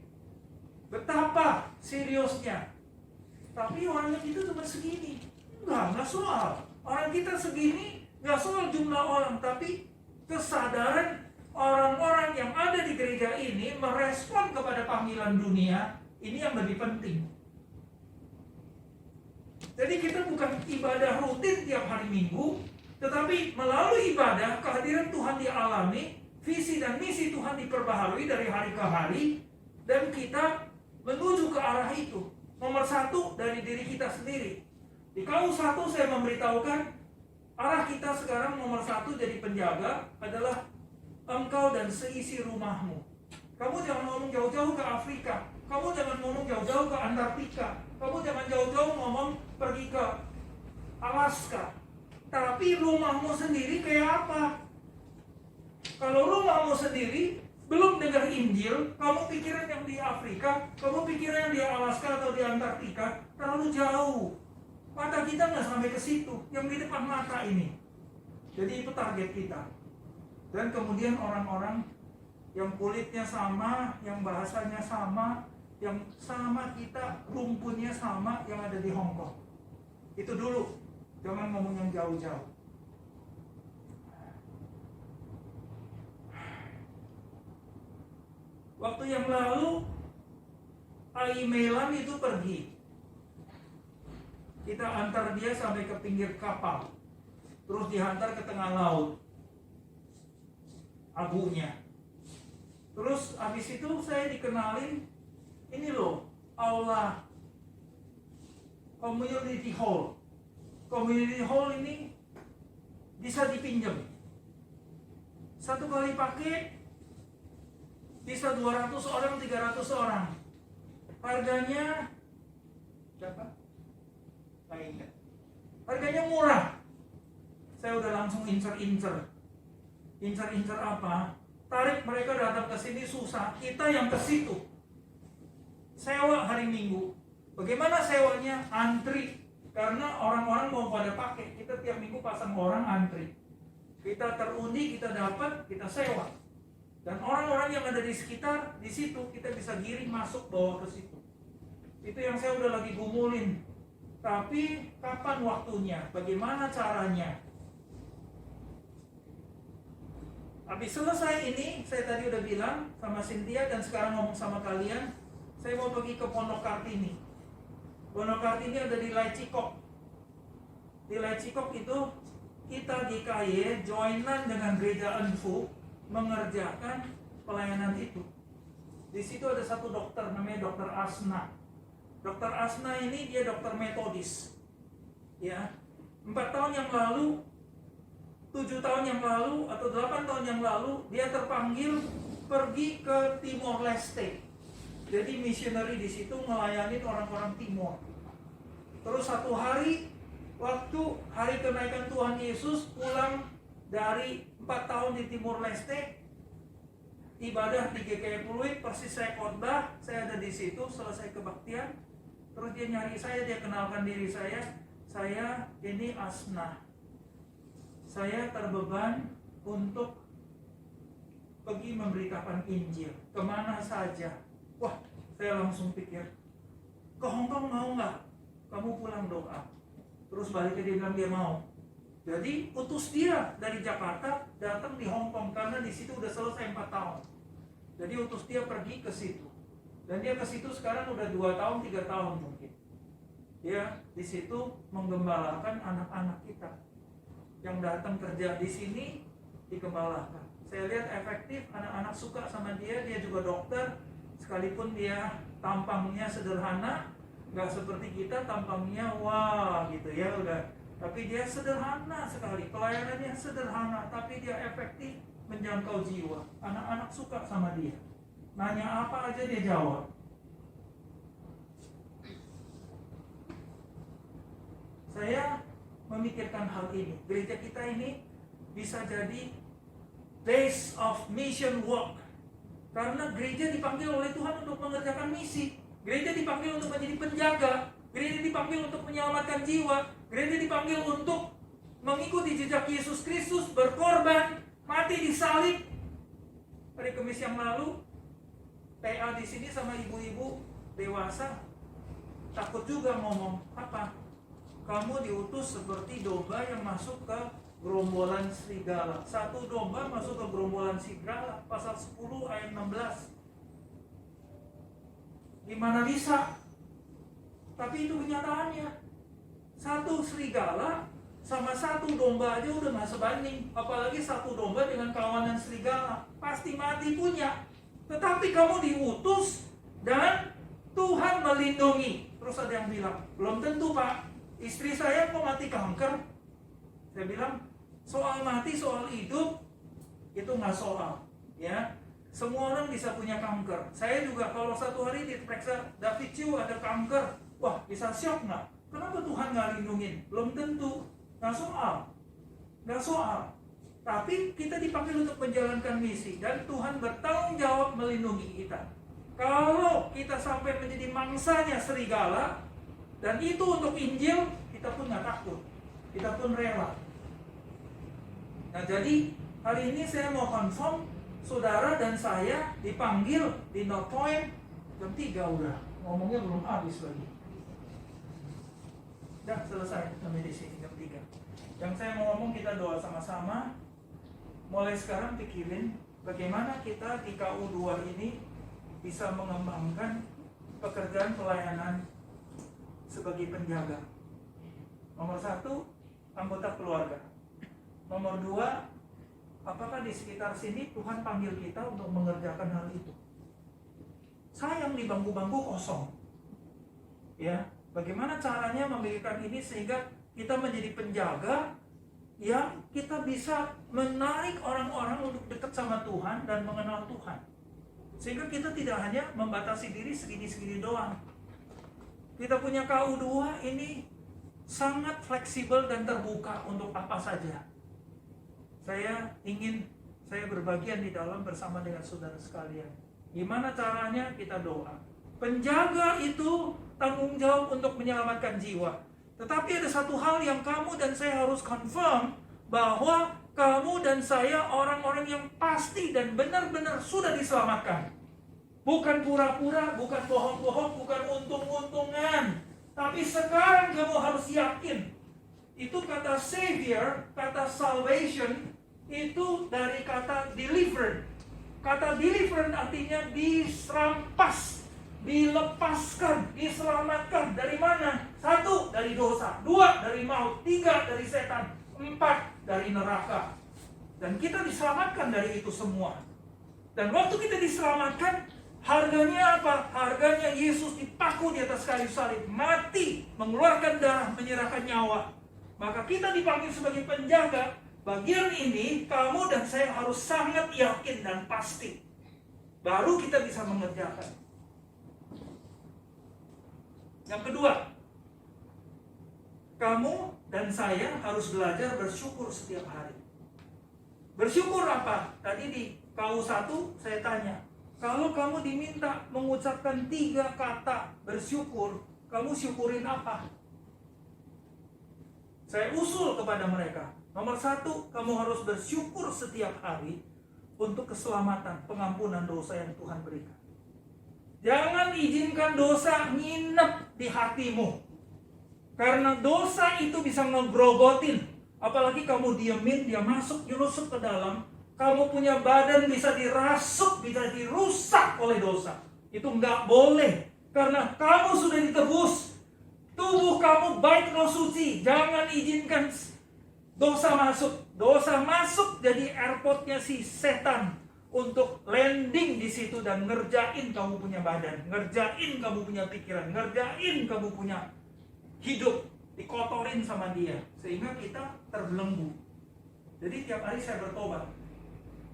Betapa seriusnya. Tapi orangnya kita cuma segini. Enggak soal. Orang kita segini, enggak soal jumlah orang, tapi kesadaran orang-orang yang ada di gereja ini merespon kepada panggilan dunia, ini yang lebih penting. Jadi kita bukan ibadah rutin tiap hari Minggu, tetapi melalui ibadah kehadiran Tuhan dialami, visi dan misi Tuhan diperbaharui dari hari ke hari, dan kita menuju ke arah itu. Nomor satu dari diri kita sendiri. Di KU 1 saya memberitahukan arah kita sekarang nomor satu jadi penjaga adalah engkau dan seisi rumahmu. Kamu jangan ngomong jauh-jauh ke Afrika. Kamu jangan ngomong jauh-jauh ke Antartika. Kamu jangan jauh-jauh ngomong pergi ke Alaska. Tapi rumahmu sendiri kayak apa? Kalau rumahmu sendiri belum dengar Injil, kamu pikiran yang di Afrika, kamu pikiran yang di Alaska atau di Antartika, terlalu jauh. Mata kita nggak sampai ke situ, yang di depan mata ini. Jadi itu target kita. Dan kemudian orang-orang yang kulitnya sama, yang bahasanya sama, yang sama kita, rumpunnya sama, yang ada di Hong Kong. Itu dulu, jangan ngomong yang jauh-jauh. Waktu yang lalu, Aimelan itu pergi. Kita antar dia sampai ke pinggir kapal, terus dihantar ke tengah laut, abunya. Terus habis itu saya dikenalin, ini loh, aula community hall. Community hall ini bisa dipinjam. Satu kali pakai bisa 200 orang, 300 orang. Harganya berapa? Ingat. Harganya murah. Saya udah langsung incer-incer. Incer-incer apa? Tarik mereka datang ke sini susah, kita yang ke situ. Sewa hari Minggu. Bagaimana sewanya? Antri. Karena orang-orang mau pada pakai. Kita tiap minggu pasang orang antri. Kita terundi, kita dapat, kita sewa. Dan orang-orang yang ada di sekitar, di situ kita bisa giring masuk bawa ke situ. Itu yang saya udah lagi gumulin. Tapi kapan waktunya? Bagaimana caranya? Habis selesai ini, saya tadi udah bilang sama Cynthia dan sekarang ngomong sama kalian, saya mau pergi ke Pondok Kartini. Pondok Kartini ada di Lai Cikok. Di Lai Cikok itu kita GKY joinan dengan Gereja Enfu mengerjakan pelayanan itu. Di situ ada satu dokter namanya Dokter Asna. Dokter Asna ini dia dokter metodis. Ya. 4 tahun yang lalu 7 tahun yang lalu atau 8 tahun yang lalu dia terpanggil pergi ke Timor Leste. Jadi missionary di situ melayani orang-orang Timor. Terus satu hari, waktu hari kenaikan Tuhan Yesus, pulang dari 4 tahun di Timor Leste, ibadah di GKI Pluit, persis saya khotbah, saya ada di situ, selesai kebaktian. Terus dia nyari saya, dia kenalkan diri saya ini Asna. Saya terbeban untuk pergi memberitakan Injil kemana saja. Wah, saya langsung pikir, ke Hongkong mau nggak? Kamu pulang doa. Terus balik dia bilang dia mau. Jadi utus dia dari Jakarta datang di Hongkong karena di situ udah selesai 4 tahun. Jadi utus dia pergi ke situ. Dan dia ke situ sekarang udah 2 tahun, 3 tahun mungkin. Dia di situ menggembalakan anak-anak kita yang datang kerja di sini, digembalakan. Saya lihat efektif, anak-anak suka sama dia. Dia juga dokter, sekalipun dia tampangnya sederhana, nggak seperti kita tampangnya wah gitu ya udah. Tapi dia sederhana sekali, pelayanannya sederhana, tapi dia efektif menjangkau jiwa. Anak-anak suka sama dia. Nanya apa aja dia jawab. Saya memikirkan hal ini. Gereja kita ini bisa jadi base of mission work. Karena gereja dipanggil oleh Tuhan untuk mengerjakan misi. Gereja dipanggil untuk menjadi penjaga. Gereja dipanggil untuk menyelamatkan jiwa. Gereja dipanggil untuk mengikuti jejak Yesus Kristus, berkorban, mati di salib. Hari Kamis yang lalu, PA di sini sama ibu-ibu dewasa takut juga ngomong apa? Kamu diutus seperti domba yang masuk ke gerombolan serigala. Satu domba masuk ke gerombolan serigala. Pasal 10 ayat 16. Gimana bisa? Tapi itu kenyataannya. Satu serigala sama satu domba aja udah gak sebanding. Apalagi satu domba dengan kawanan serigala. Pasti mati punya. Tetapi kamu diutus dan Tuhan melindungi. Terus ada yang bilang, belum tentu Pak, istri saya kok mati kanker. Saya bilang, soal mati, soal hidup, itu gak soal. Ya, semua orang bisa punya kanker. Saya juga kalau satu hari diperiksa, David Chiu ada kanker. Wah, bisa shock gak? Kenapa Tuhan gak lindungin? Belum tentu. Gak soal. Gak soal. Tapi kita dipanggil untuk menjalankan misi. Dan Tuhan bertanggung jawab melindungi kita. Kalau kita sampai menjadi mangsanya serigala, dan itu untuk Injil, kita pun gak takut. Kita pun rela. Nah jadi, hari ini saya mau confirm, saudara dan saya dipanggil di North Point, jam 3 udah. Ngomongnya belum habis lagi. Udah selesai sampai di sini jam 3. Yang saya mau ngomong, kita doa sama-sama. Mulai sekarang pikirin bagaimana kita di KU2 ini bisa mengembangkan pekerjaan pelayanan sebagai penjaga. Nomor 1, anggota keluarga. Nomor 2, apakah di sekitar sini Tuhan panggil kita untuk mengerjakan hal itu? Sayang di bangku-bangku kosong. Ya, bagaimana caranya memikirkan ini sehingga kita menjadi penjaga yang kita bisa menarik orang-orang untuk dekat sama Tuhan dan mengenal Tuhan. Sehingga kita tidak hanya membatasi diri segini-segini doang. Kita punya KU2 ini sangat fleksibel dan terbuka untuk apa saja. Saya berbagian di dalam bersama dengan saudara sekalian. Gimana caranya? Kita doa. Penjaga itu tanggung jawab untuk menyelamatkan jiwa. Tetapi ada satu hal yang kamu dan saya harus confirm, bahwa kamu dan saya orang-orang yang pasti dan benar-benar sudah diselamatkan. Bukan pura-pura, bukan bohong-bohong, bukan untung-untungan. Tapi sekarang kamu harus yakin. Itu kata Savior, kata salvation, itu dari kata delivered. Kata delivered artinya diserampas, dilepaskan, diselamatkan. Dari mana? 1, dari dosa. 2, dari maut. 3, dari setan. 4, dari neraka. Dan kita diselamatkan dari itu semua. Dan waktu kita diselamatkan, harganya apa? Harganya Yesus dipaku di atas kayu salib, mati, mengeluarkan darah, menyerahkan nyawa. Maka kita dipanggil sebagai penjaga Bagian ini kamu dan saya harus sangat yakin dan pasti. Baru kita bisa mengerjakan. Yang kedua, kamu dan saya harus belajar bersyukur setiap hari. Bersyukur apa? Tadi di KU1 saya tanya, kalau kamu diminta mengucapkan 3 kata bersyukur, kamu syukurin apa? Saya usul kepada mereka. Nomor 1, kamu harus bersyukur setiap hari untuk keselamatan, pengampunan dosa yang Tuhan berikan. Jangan izinkan dosa nginep di hatimu. Karena dosa itu bisa ngegrogotin. Apalagi kamu diemin, dia masuk, nyerusuk ke dalam. Kamu punya badan bisa dirasuk, bisa dirusak oleh dosa. Itu nggak boleh. Karena kamu sudah ditebus. Tubuh kamu baik roh suci. Jangan izinkan dosa masuk. Dosa masuk jadi airportnya si setan. Untuk landing di situ dan ngerjain kamu punya badan. Ngerjain kamu punya pikiran. Ngerjain kamu punya hidup. Dikotorin sama dia. Sehingga kita terbelenggu. Jadi tiap hari saya bertobat.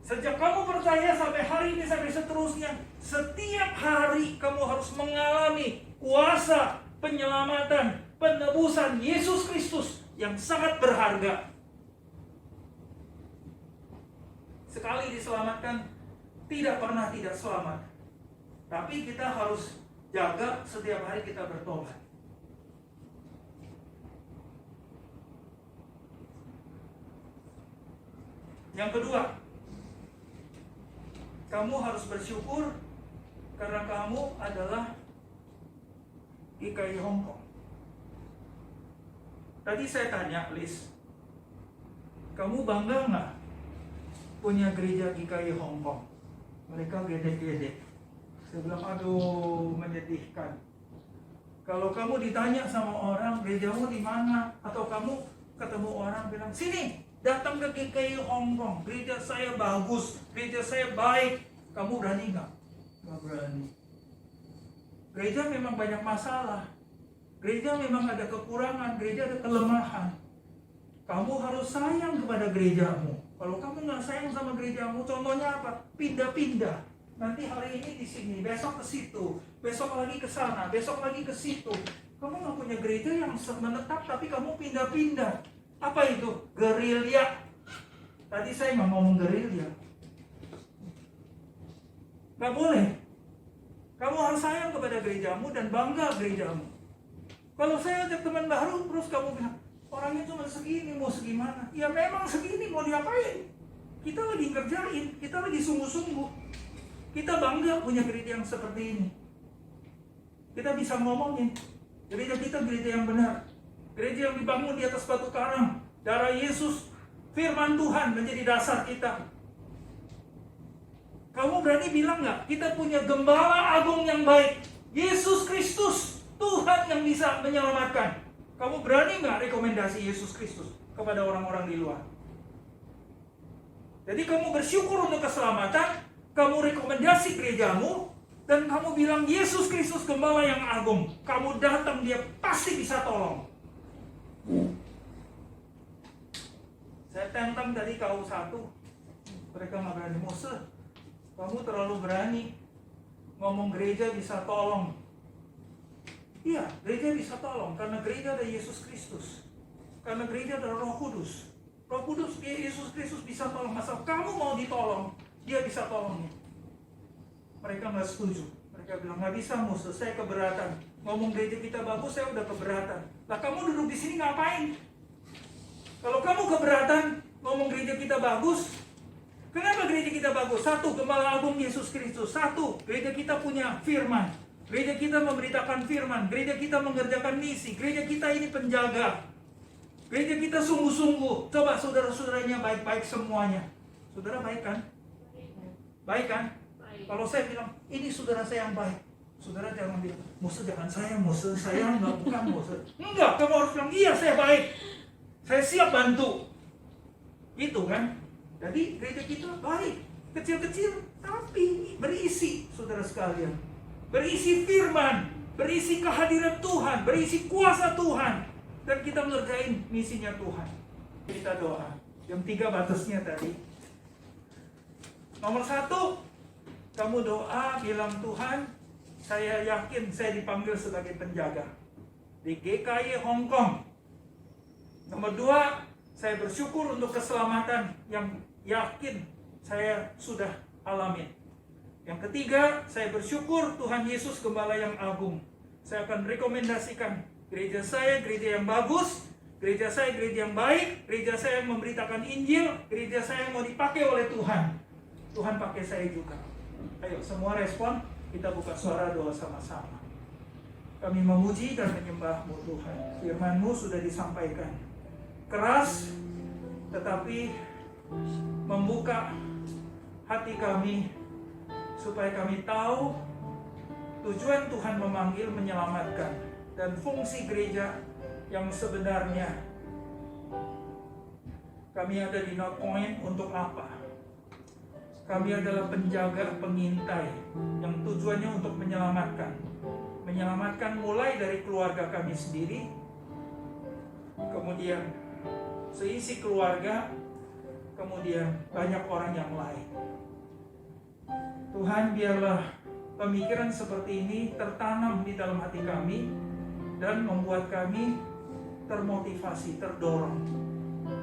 Sejak kamu percaya sampai hari ini sampai seterusnya, setiap hari kamu harus mengalami kuasa penyelamatan, penebusan Yesus Kristus yang sangat berharga. Sekali diselamatkan, tidak pernah tidak selamat. Tapi kita harus jaga setiap hari kita bertobat. Yang kedua, kamu harus bersyukur karena kamu adalah GKI Hongkong. Tadi saya tanya, Liz, kamu bangga nggak punya gereja GKI Hongkong? Mereka gede-gede. Saya bilang, aduh, menyedihkan. Kalau kamu ditanya sama orang, gerejamu di mana? Atau kamu ketemu orang bilang, sini, datang ke GKI Hongkong, gereja saya bagus, gereja saya baik. Kamu berani nggak? Nggak berani. Gereja memang banyak masalah. Gereja memang ada kekurangan, gereja ada kelemahan. Kamu harus sayang kepada gerejamu. Kalau kamu nggak sayang sama gerejamu, contohnya apa? Pindah-pindah. Nanti hari ini di sini, besok ke situ, besok lagi ke sana, besok lagi ke situ. Kamu nggak punya gereja yang menetap, tapi kamu pindah-pindah. Apa itu? Gerilya. Tadi saya nggak ngomong gerilya. Nggak boleh. Kamu harus sayang kepada gerejamu dan bangga gerejamu. Kalau saya ajak teman baru, terus kamu bilang, orangnya cuma segini, mau segimana? Ya memang segini, mau diapain? Kita lagi ngerjain, kita lagi sungguh-sungguh. Kita bangga punya gereja yang seperti ini. Kita bisa ngomongin, gereja kita gereja yang benar. Gereja yang dibangun di atas batu karang. Darah Yesus, firman Tuhan menjadi dasar kita. Kamu berani bilang nggak? Kita punya gembala agung yang baik. Yesus Kristus, Tuhan yang bisa menyelamatkan. Kamu berani nggak rekomendasi Yesus Kristus kepada orang-orang di luar? Jadi kamu bersyukur untuk keselamatan, kamu rekomendasi gerejamu, dan kamu bilang Yesus Kristus gembala yang agung. Kamu datang, dia pasti bisa tolong. Saya tentang dari KU1, mereka nggak berani. Mose, kamu terlalu berani ngomong gereja bisa tolong. Iya, gereja bisa tolong karena gereja ada Yesus Kristus. Karena gereja ada Roh Kudus. Roh Kudus, Yesus Kristus bisa tolong. Asal kamu mau ditolong, dia bisa tolongnya. Mereka nggak setuju. Mereka bilang, nggak bisa Mose, saya keberatan. Ngomong gereja kita bagus, saya udah keberatan. Lah kamu duduk di sini ngapain? Kalau kamu keberatan ngomong gereja kita bagus, kenapa gereja kita bagus? 1, gembala agung Yesus Kristus. 1, gereja kita punya firman. Gereja kita memberitakan firman. Gereja kita mengerjakan misi. Gereja kita ini penjaga. Gereja kita sungguh-sungguh. Coba saudara-saudaranya baik-baik semuanya. Saudara baik kan? Baik kan? Kalau saya bilang, ini saudara saya yang baik. Saudara jangan bilang, Mose jangan sayang, Mose saya enggak, bukan Mose. Enggak, kamu harus bilang, iya saya baik. Saya siap bantu. Itu kan? Jadi gereja kita baik. Kecil-kecil, tapi berisi, saudara sekalian. Berisi firman, berisi kehadiran Tuhan, berisi kuasa Tuhan. Dan kita mengerjain misinya Tuhan. Kita doa. Yang 3 batasnya tadi. Nomor 1, kamu doa bilang, Tuhan, saya yakin saya dipanggil sebagai penjaga di GKI Hong Kong. Nomor 2, saya bersyukur untuk keselamatan yang yakin saya sudah alamin. Yang ketiga, saya bersyukur Tuhan Yesus Gembala yang agung. Saya akan rekomendasikan gereja saya, gereja yang bagus, gereja saya, gereja yang baik, gereja saya yang memberitakan Injil, gereja saya yang mau dipakai oleh Tuhan. Tuhan pakai saya juga. Ayo semua respon, kita buka suara doa sama-sama. Kami memuji dan menyembah-Mu Tuhan. Firman-Mu sudah disampaikan. Keras, tetapi membuka hati kami supaya kami tahu tujuan Tuhan memanggil menyelamatkan dan fungsi gereja yang sebenarnya. Kami ada di North Point untuk apa? Kami adalah penjaga, pengintai yang tujuannya untuk menyelamatkan. Menyelamatkan mulai dari keluarga kami sendiri, kemudian seisi keluarga, kemudian banyak orang yang lain. Tuhan, biarlah pemikiran seperti ini tertanam di dalam hati kami dan membuat kami termotivasi, terdorong.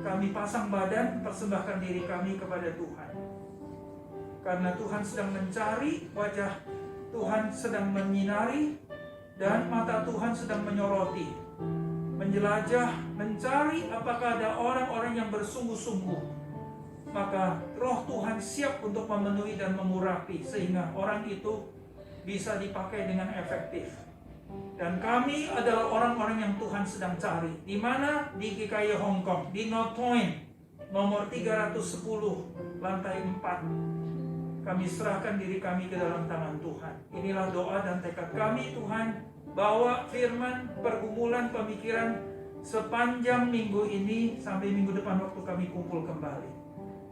Kami pasang badan, persembahkan diri kami kepada Tuhan. Karena Tuhan sedang mencari wajah, Tuhan sedang menyinari, dan mata Tuhan sedang menyoroti, menjelajah, mencari apakah ada orang-orang yang bersungguh-sungguh. Maka roh Tuhan siap untuk memenuhi dan mengurapi, sehingga orang itu bisa dipakai dengan efektif. Dan kami adalah orang-orang yang Tuhan sedang cari. Di mana? Di GKI Hong Kong, di North Point, nomor 310, lantai 4. Kami serahkan diri kami ke dalam tangan Tuhan. Inilah doa dan tekad kami, Tuhan. Bawa firman, pergumulan, pemikiran sepanjang minggu ini sampai minggu depan waktu kami kumpul kembali.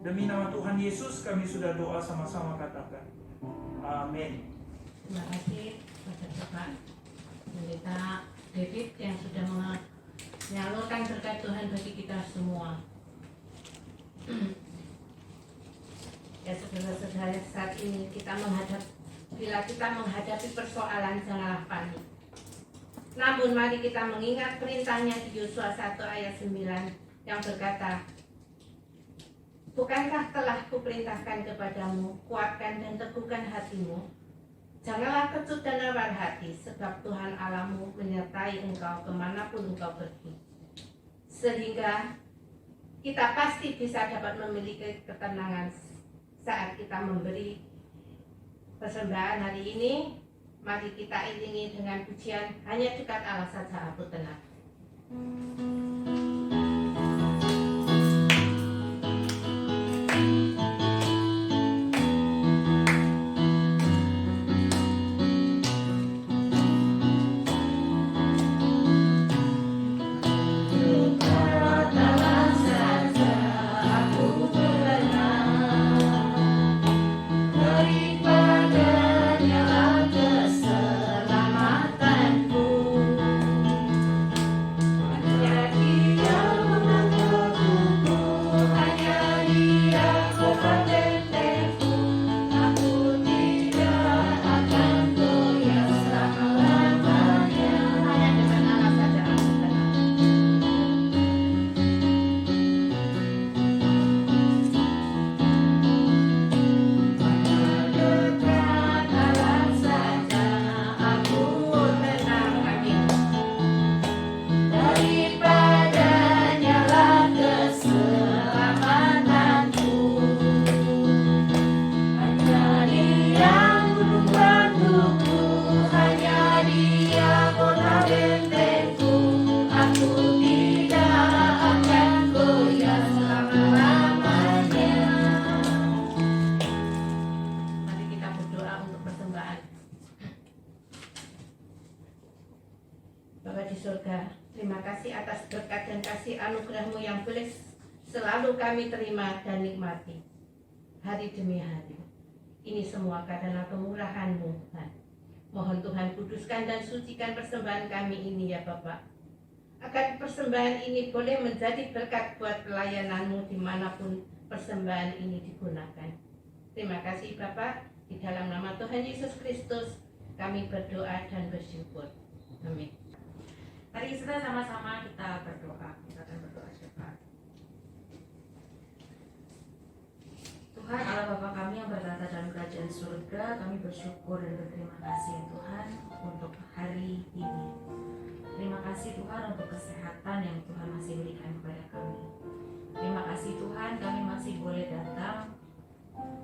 Demi nama Tuhan Yesus kami sudah doa sama-sama, katakan amin. Terima kasih kepada Bapak Pendeta David yang sudah menyalurkan berkat Tuhan bagi kita semua. Ya saudara-saudara, saat ini bila kita menghadapi persoalan, janganlah panik. Namun mari kita mengingat perintahnya di Yosua 1 ayat 9 yang berkata, bukankah telah kuperintahkan kepadamu, kuatkan dan teguhkan hatimu. Janganlah kecut dan lemah hati, sebab Tuhan Allahmu menyertai engkau kemanapun engkau pergi. Sehingga kita pasti bisa dapat memiliki ketenangan saat kita memberi persembahan hari ini. Mari kita iringi dengan pujian, hanya dekat Allah saja aku tenang. Anugerah-Mu yang boleh selalu kami terima dan nikmati hari demi hari. Ini semua karena kemurahan-Mu, Tuhan. Mohon Tuhan kuduskan dan sucikan persembahan kami ini ya Bapak. agar persembahan ini boleh menjadi berkat buat pelayananmu dimanapun persembahan ini digunakan. Terima kasih Bapak, di dalam nama Tuhan Yesus Kristus kami berdoa dan bersyukur. Amin. Mari kita sama-sama kita berdoa. Kita akan berdoa syafaat. Tuhan Allah Bapa kami yang bertata dalam kerajaan surga, kami bersyukur dan berterima kasih ya Tuhan untuk hari ini. Terima kasih Tuhan untuk kesehatan yang Tuhan masih berikan kepada kami. Terima kasih Tuhan kami masih boleh datang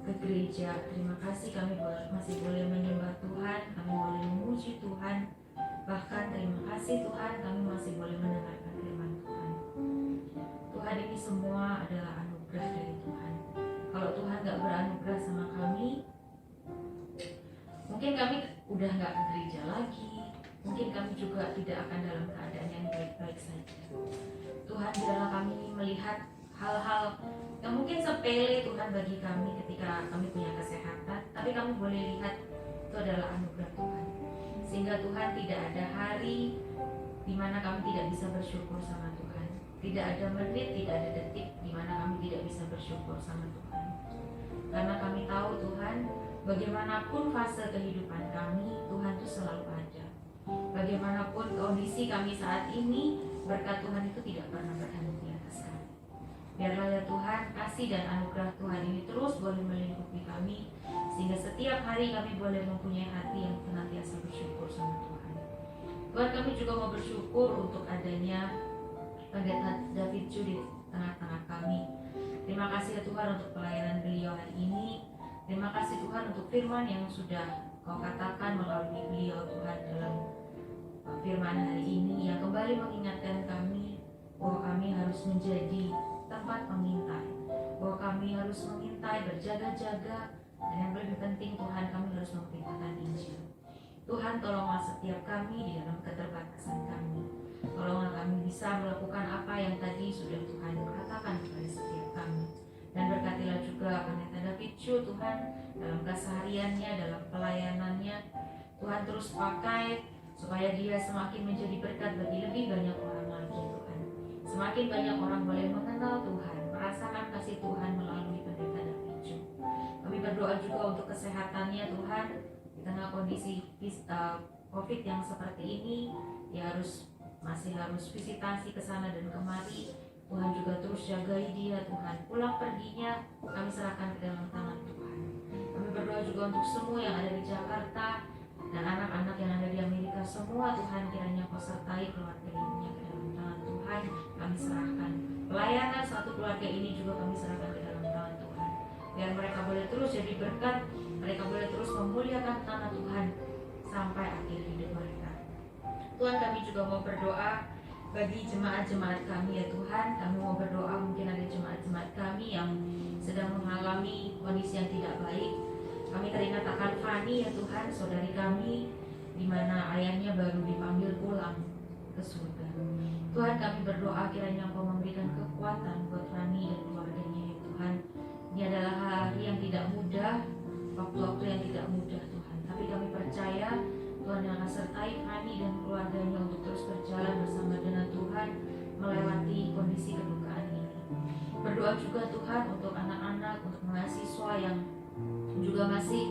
ke gereja. Terima kasih kami masih boleh menyembah Tuhan, kami boleh memuji Tuhan. Bahkan terima kasih Tuhan kami masih boleh mendengarkan firman Tuhan. Tuhan ini semua adalah anugerah dari Tuhan. Kalau Tuhan gak beranugerah sama kami, mungkin kami udah gak ke gereja lagi, mungkin kami juga tidak akan dalam keadaan yang baik-baik saja. Tuhan biarlah kami melihat hal-hal yang mungkin sepele Tuhan bagi kami ketika kami punya kesehatan, tapi kami boleh lihat itu adalah anugerah Tuhan. Sehingga Tuhan tidak ada hari di mana kami tidak bisa bersyukur sama Tuhan. Tidak ada menit, tidak ada detik di mana kami tidak bisa bersyukur sama Tuhan. Karena kami tahu Tuhan, bagaimanapun fase kehidupan kami, Tuhan itu selalu ada. Bagaimanapun kondisi kami saat ini, berkat Tuhan itu tidak pernah berhenti di atas kami. Biarlah ya Tuhan, kasih dan anugerah Tuhan ini terus boleh melingkupi kami, sehingga setiap hari kami boleh mempunyai hati yang senantiasa bersyukur sama Tuhan. Tuhan, kami juga mau bersyukur untuk adanya Pendeta David Chu di tengah-tengah kami. Terima kasih ya Tuhan untuk pelayanan beliau hari ini. Terima kasih Tuhan untuk firman yang sudah Kau katakan melalui beliau Tuhan dalam firman hari ini, yang kembali mengingatkan kami bahwa kami harus menjadi tempat mengintai, bahwa kami harus mengintai, berjaga-jaga, dan yang lebih penting Tuhan, kami harus memberitakan Injil. Tuhan, tolonglah setiap kami di dalam keterbatasan kami. Tolonglah kami bisa melakukan apa yang tadi sudah Tuhan katakan kepada setiap kami. Dan berkatilah juga Pendeta David Chu Tuhan, dalam kesehariannya, dalam pelayanannya. Tuhan terus pakai supaya dia semakin menjadi berkat bagi lebih banyak orang lagi Tuhan. Semakin banyak orang boleh mengenal Tuhan, merasakan kasih Tuhan melalui Pendeta David Chu. Kami berdoa juga untuk kesehatannya Tuhan, di tengah kondisi COVID yang seperti ini. Dia masih harus visitasi ke sana dan kemari. Tuhan juga terus jagai dia Tuhan. Pulang perginya kami serahkan ke dalam tangan Tuhan. Kami berdoa juga untuk semua yang ada di Jakarta dan anak-anak yang ada di Amerika semua. Tuhan, kiranya Kau sertai keluarga ini ke dalam tangan Tuhan. Kami serahkan pelayanan satu keluarga ini juga kami serahkan ke dalam tangan Tuhan. Biar mereka boleh terus jadi berkat, mereka boleh terus memuliakan nama Tuhan sampai akhir hidup mereka. Tuhan, kami juga mau berdoa bagi jemaat-jemaat kami ya Tuhan. Kami mau berdoa, mungkin ada jemaat-jemaat kami yang sedang mengalami kondisi yang tidak baik. Kami teringat akan Fani ya Tuhan, saudari kami, di mana ayahnya baru dipanggil pulang ke surga. Tuhan, kami berdoa kiranya Engkau memberikan kekuatan buat Fani dan keluarganya ya Tuhan. Ini adalah hari yang tidak mudah, waktu-waktu yang tidak mudah Tuhan. Tapi kami percaya Tuhan yang akan sertai Fani dan keluarganya untuk terus berjalan bersama dengan Tuhan melewati kondisi kedukaan ini. Berdoa juga Tuhan untuk anak-anak, untuk mahasiswa yang juga masih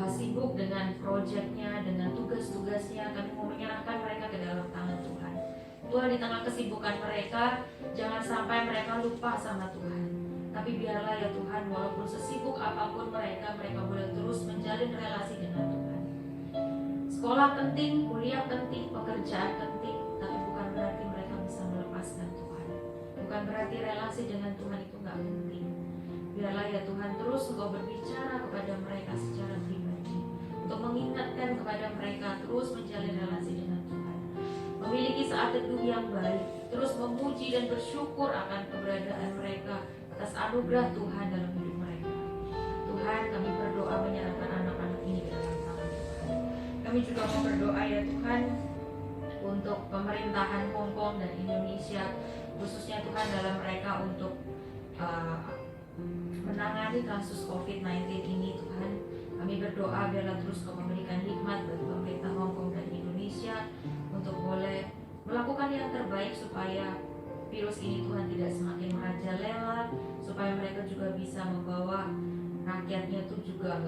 sibuk dengan proyeknya, dengan tugas-tugasnya. Kami mau menyerahkan mereka ke dalam tangan Tuhan. Tuhan, di tengah kesibukan mereka, jangan sampai mereka lupa sama Tuhan. Tapi biarlah ya Tuhan, walaupun sesibuk apapun mereka boleh terus menjalin relasi dengan Tuhan. Sekolah penting, kuliah penting, pekerjaan penting, tapi bukan berarti mereka bisa melepaskan Tuhan. Bukan berarti relasi dengan Tuhan itu gak penting. Biarlah ya Tuhan terus Engkau berbicara kepada mereka secara pribadi, untuk mengingatkan kepada mereka terus menjalin relasi dengan Tuhan, memiliki saat teduh yang baik, terus memuji dan bersyukur akan keberadaan mereka atas anugerah Tuhan dalam hidup mereka. Tuhan, kami berdoa menyerahkan anak-anak ini ke dalam tangan Tuhan. Kami juga mau berdoa ya Tuhan untuk pemerintahan Hong Kong dan Indonesia, khususnya Tuhan dalam mereka untuk menangani kasus COVID-19 ini Tuhan. Kami berdoa biarlah terus Kau memberikan hikmat bagi pemerintah Hong Kong dan Indonesia untuk boleh melakukan yang terbaik virus ini Tuhan tidak semakin merajalela, supaya mereka juga bisa membawa rakyatnya itu juga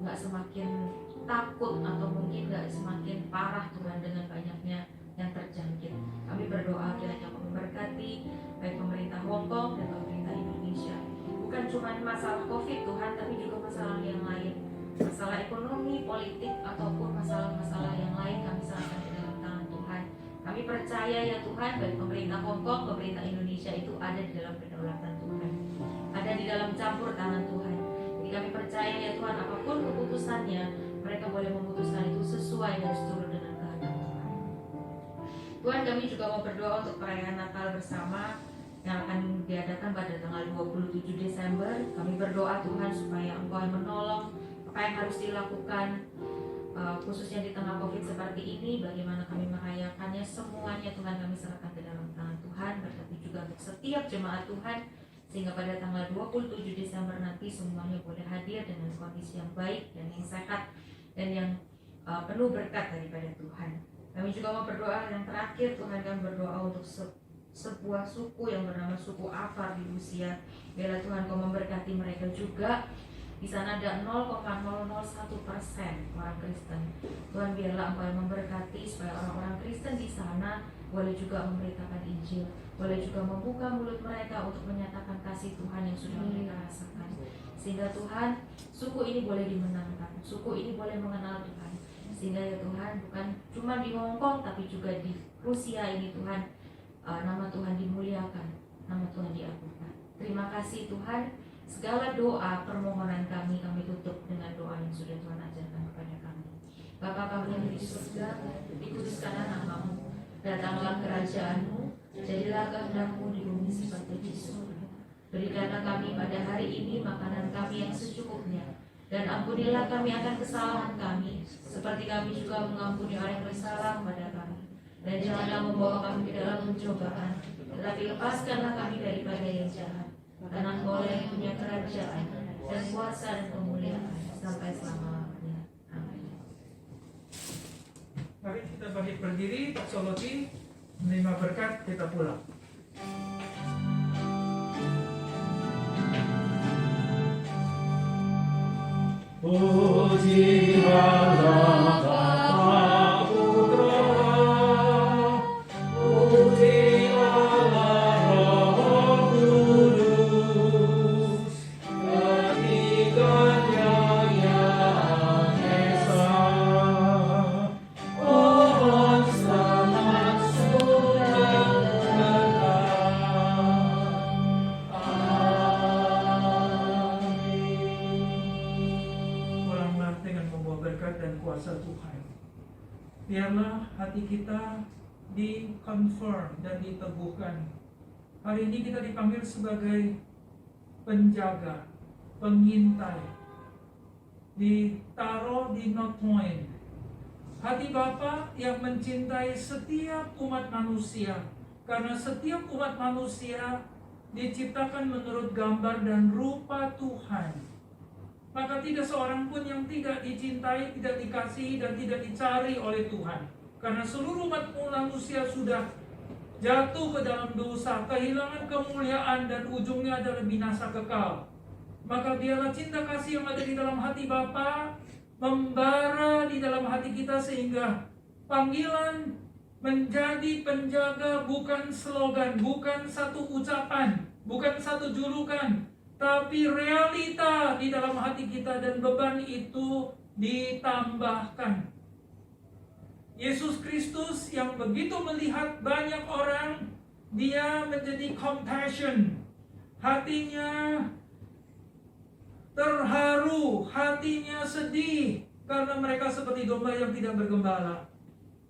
nggak semakin takut atau mungkin nggak semakin parah Tuhan dengan banyaknya yang terjangkit. Kami berdoa kiranya Kau memberkati baik pemerintah Hong Kong dan pemerintah Indonesia. Bukan cuma masalah COVID Tuhan, tapi juga masalah yang lain, masalah ekonomi, politik ataupun masalah-masalah yang lain kami serahkan di dalam tangan Tuhan. Kami percaya ya Tuhan, baik pemerintah Hong Kong, pemerintah Indonesia itu ada di dalam kedaulatan Tuhan, ada di dalam campur tangan Tuhan. Jadi kami percaya ya Tuhan, apapun keputusannya, mereka boleh memutuskan itu sesuai dan seturut dengan kehendak Tuhan. Tuhan, kami juga mau berdoa untuk perayaan Natal bersama yang akan diadakan pada tanggal 27 Desember. Kami berdoa Tuhan supaya Engkau yang menolong apa yang harus dilakukan, khususnya di tengah COVID seperti ini, bagaimana kami merayakannya, semuanya Tuhan kami serahkan ke dalam tangan Tuhan. Berkati juga untuk setiap jemaat Tuhan, sehingga pada tanggal 27 Desember nanti semuanya boleh hadir dengan kondisi yang baik dan yang sehat dan yang penuh berkat daripada Tuhan. Kami juga mau berdoa yang terakhir Tuhan, kami berdoa untuk sebuah suku yang bernama suku Afar di Rusia. Biarlah Tuhan Kau memberkati mereka juga. Di sana ada 0,001% orang Kristen. Tuhan, biarlah Engkau yang memberkati supaya orang-orang Kristen di sana boleh juga memberitakan Injil, boleh juga membuka mulut mereka untuk menyatakan kasih Tuhan yang sudah mereka rasakan. Sehingga Tuhan, suku ini boleh dimenangkan, suku ini boleh mengenal Tuhan. Sehingga ya Tuhan, bukan cuma di Hong Kong tapi juga di Rusia ini Tuhan, nama Tuhan dimuliakan, nama Tuhan diagungkan. Terima kasih Tuhan. Segala doa permohonan kami tutup dengan doa yang sudah Tuhan ajarkan kepada kami. Bapa kami yang di surga, dikuduskanlah nama-Mu, datanglah kerajaan-Mu, jadilah kehendak-Mu di bumi seperti di surga. Berikanlah kami pada hari ini makanan kami yang secukupnya, dan ampunilah kami akan kesalahan kami, seperti kami juga mengampuni orang yang bersalah kepada kami. Dan janganlah membawa kami ke dalam pencobaan, tetapi lepaskanlah kami daripada yang jahat. Karena Engkau yang punya kerajaan dan kuasa dan kemuliaan sampai selama-lamanya. Amin. Mari kita bangkit berdiri, Pak Soloti, menerima berkat, kita pulang. Puji Allah Bapa Putra, puji Allah Roh Kudus, ketiganya yang esa. Pohon selamat sudah berkat. Pulanglah dengan membawa berkat dan kuasa Tuhan. Biarlah hati kita di-confirm dan diteguhkan. Hari ini kita dipanggil sebagai penjaga, pengintai, ditaruh di North Point. Hati Bapa yang mencintai setiap umat manusia, karena setiap umat manusia diciptakan menurut gambar dan rupa Tuhan. Maka tidak seorang pun yang tidak dicintai, tidak dikasihi, dan tidak dicari oleh Tuhan. Karena seluruh umat manusia sudah jatuh ke dalam dosa, kehilangan kemuliaan, dan ujungnya adalah binasa kekal. Maka biarlah cinta kasih yang ada di dalam hati Bapa membara di dalam hati kita, sehingga panggilan menjadi penjaga bukan slogan, bukan satu ucapan, bukan satu julukan, tapi realita di dalam hati kita, dan beban itu ditambahkan. Yesus Kristus yang begitu melihat banyak orang, dia menjadi compassion. Hatinya terharu, hatinya sedih, karena mereka seperti domba yang tidak bergembala.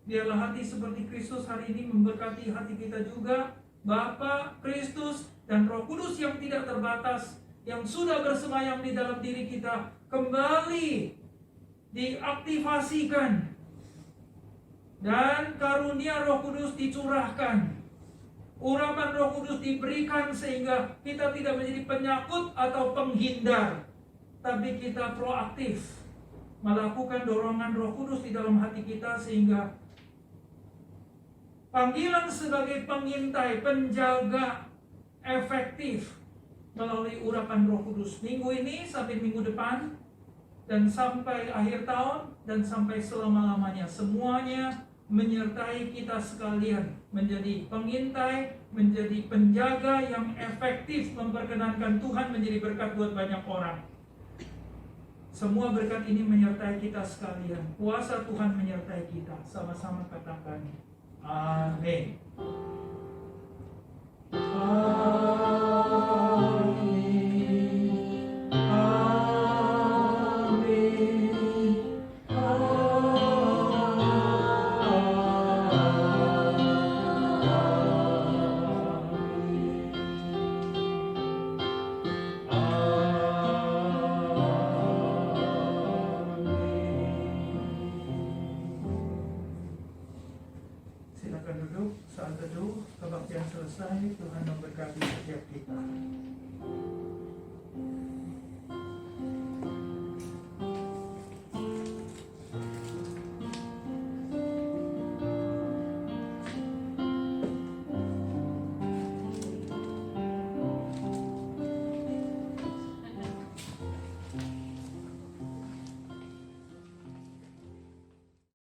Biarlah hati seperti Kristus hari ini memberkati hati kita juga. Bapa, Kristus, dan Roh Kudus yang tidak terbatas, yang sudah bersemayam di dalam diri kita, kembali diaktifasikan, dan karunia Roh Kudus dicurahkan. Urapan Roh Kudus diberikan sehingga kita tidak menjadi penyakut atau penghindar, tapi kita proaktif melakukan dorongan Roh Kudus di dalam hati kita, sehingga Panggilan sebagai pengintai, penjaga efektif melalui urapan Roh Kudus. Minggu ini sampai minggu depan, dan sampai akhir tahun, dan sampai selama-lamanya. Semuanya menyertai kita sekalian. Menjadi pengintai, menjadi penjaga yang efektif, memperkenankan Tuhan menjadi berkat buat banyak orang. Semua berkat ini menyertai kita sekalian. Kuasa Tuhan menyertai kita. Sama-sama katakan amin. Amin. Amin. Silakan duduk. Saat teduh kebaktian selesai. Tuhan memberkati setiap kita.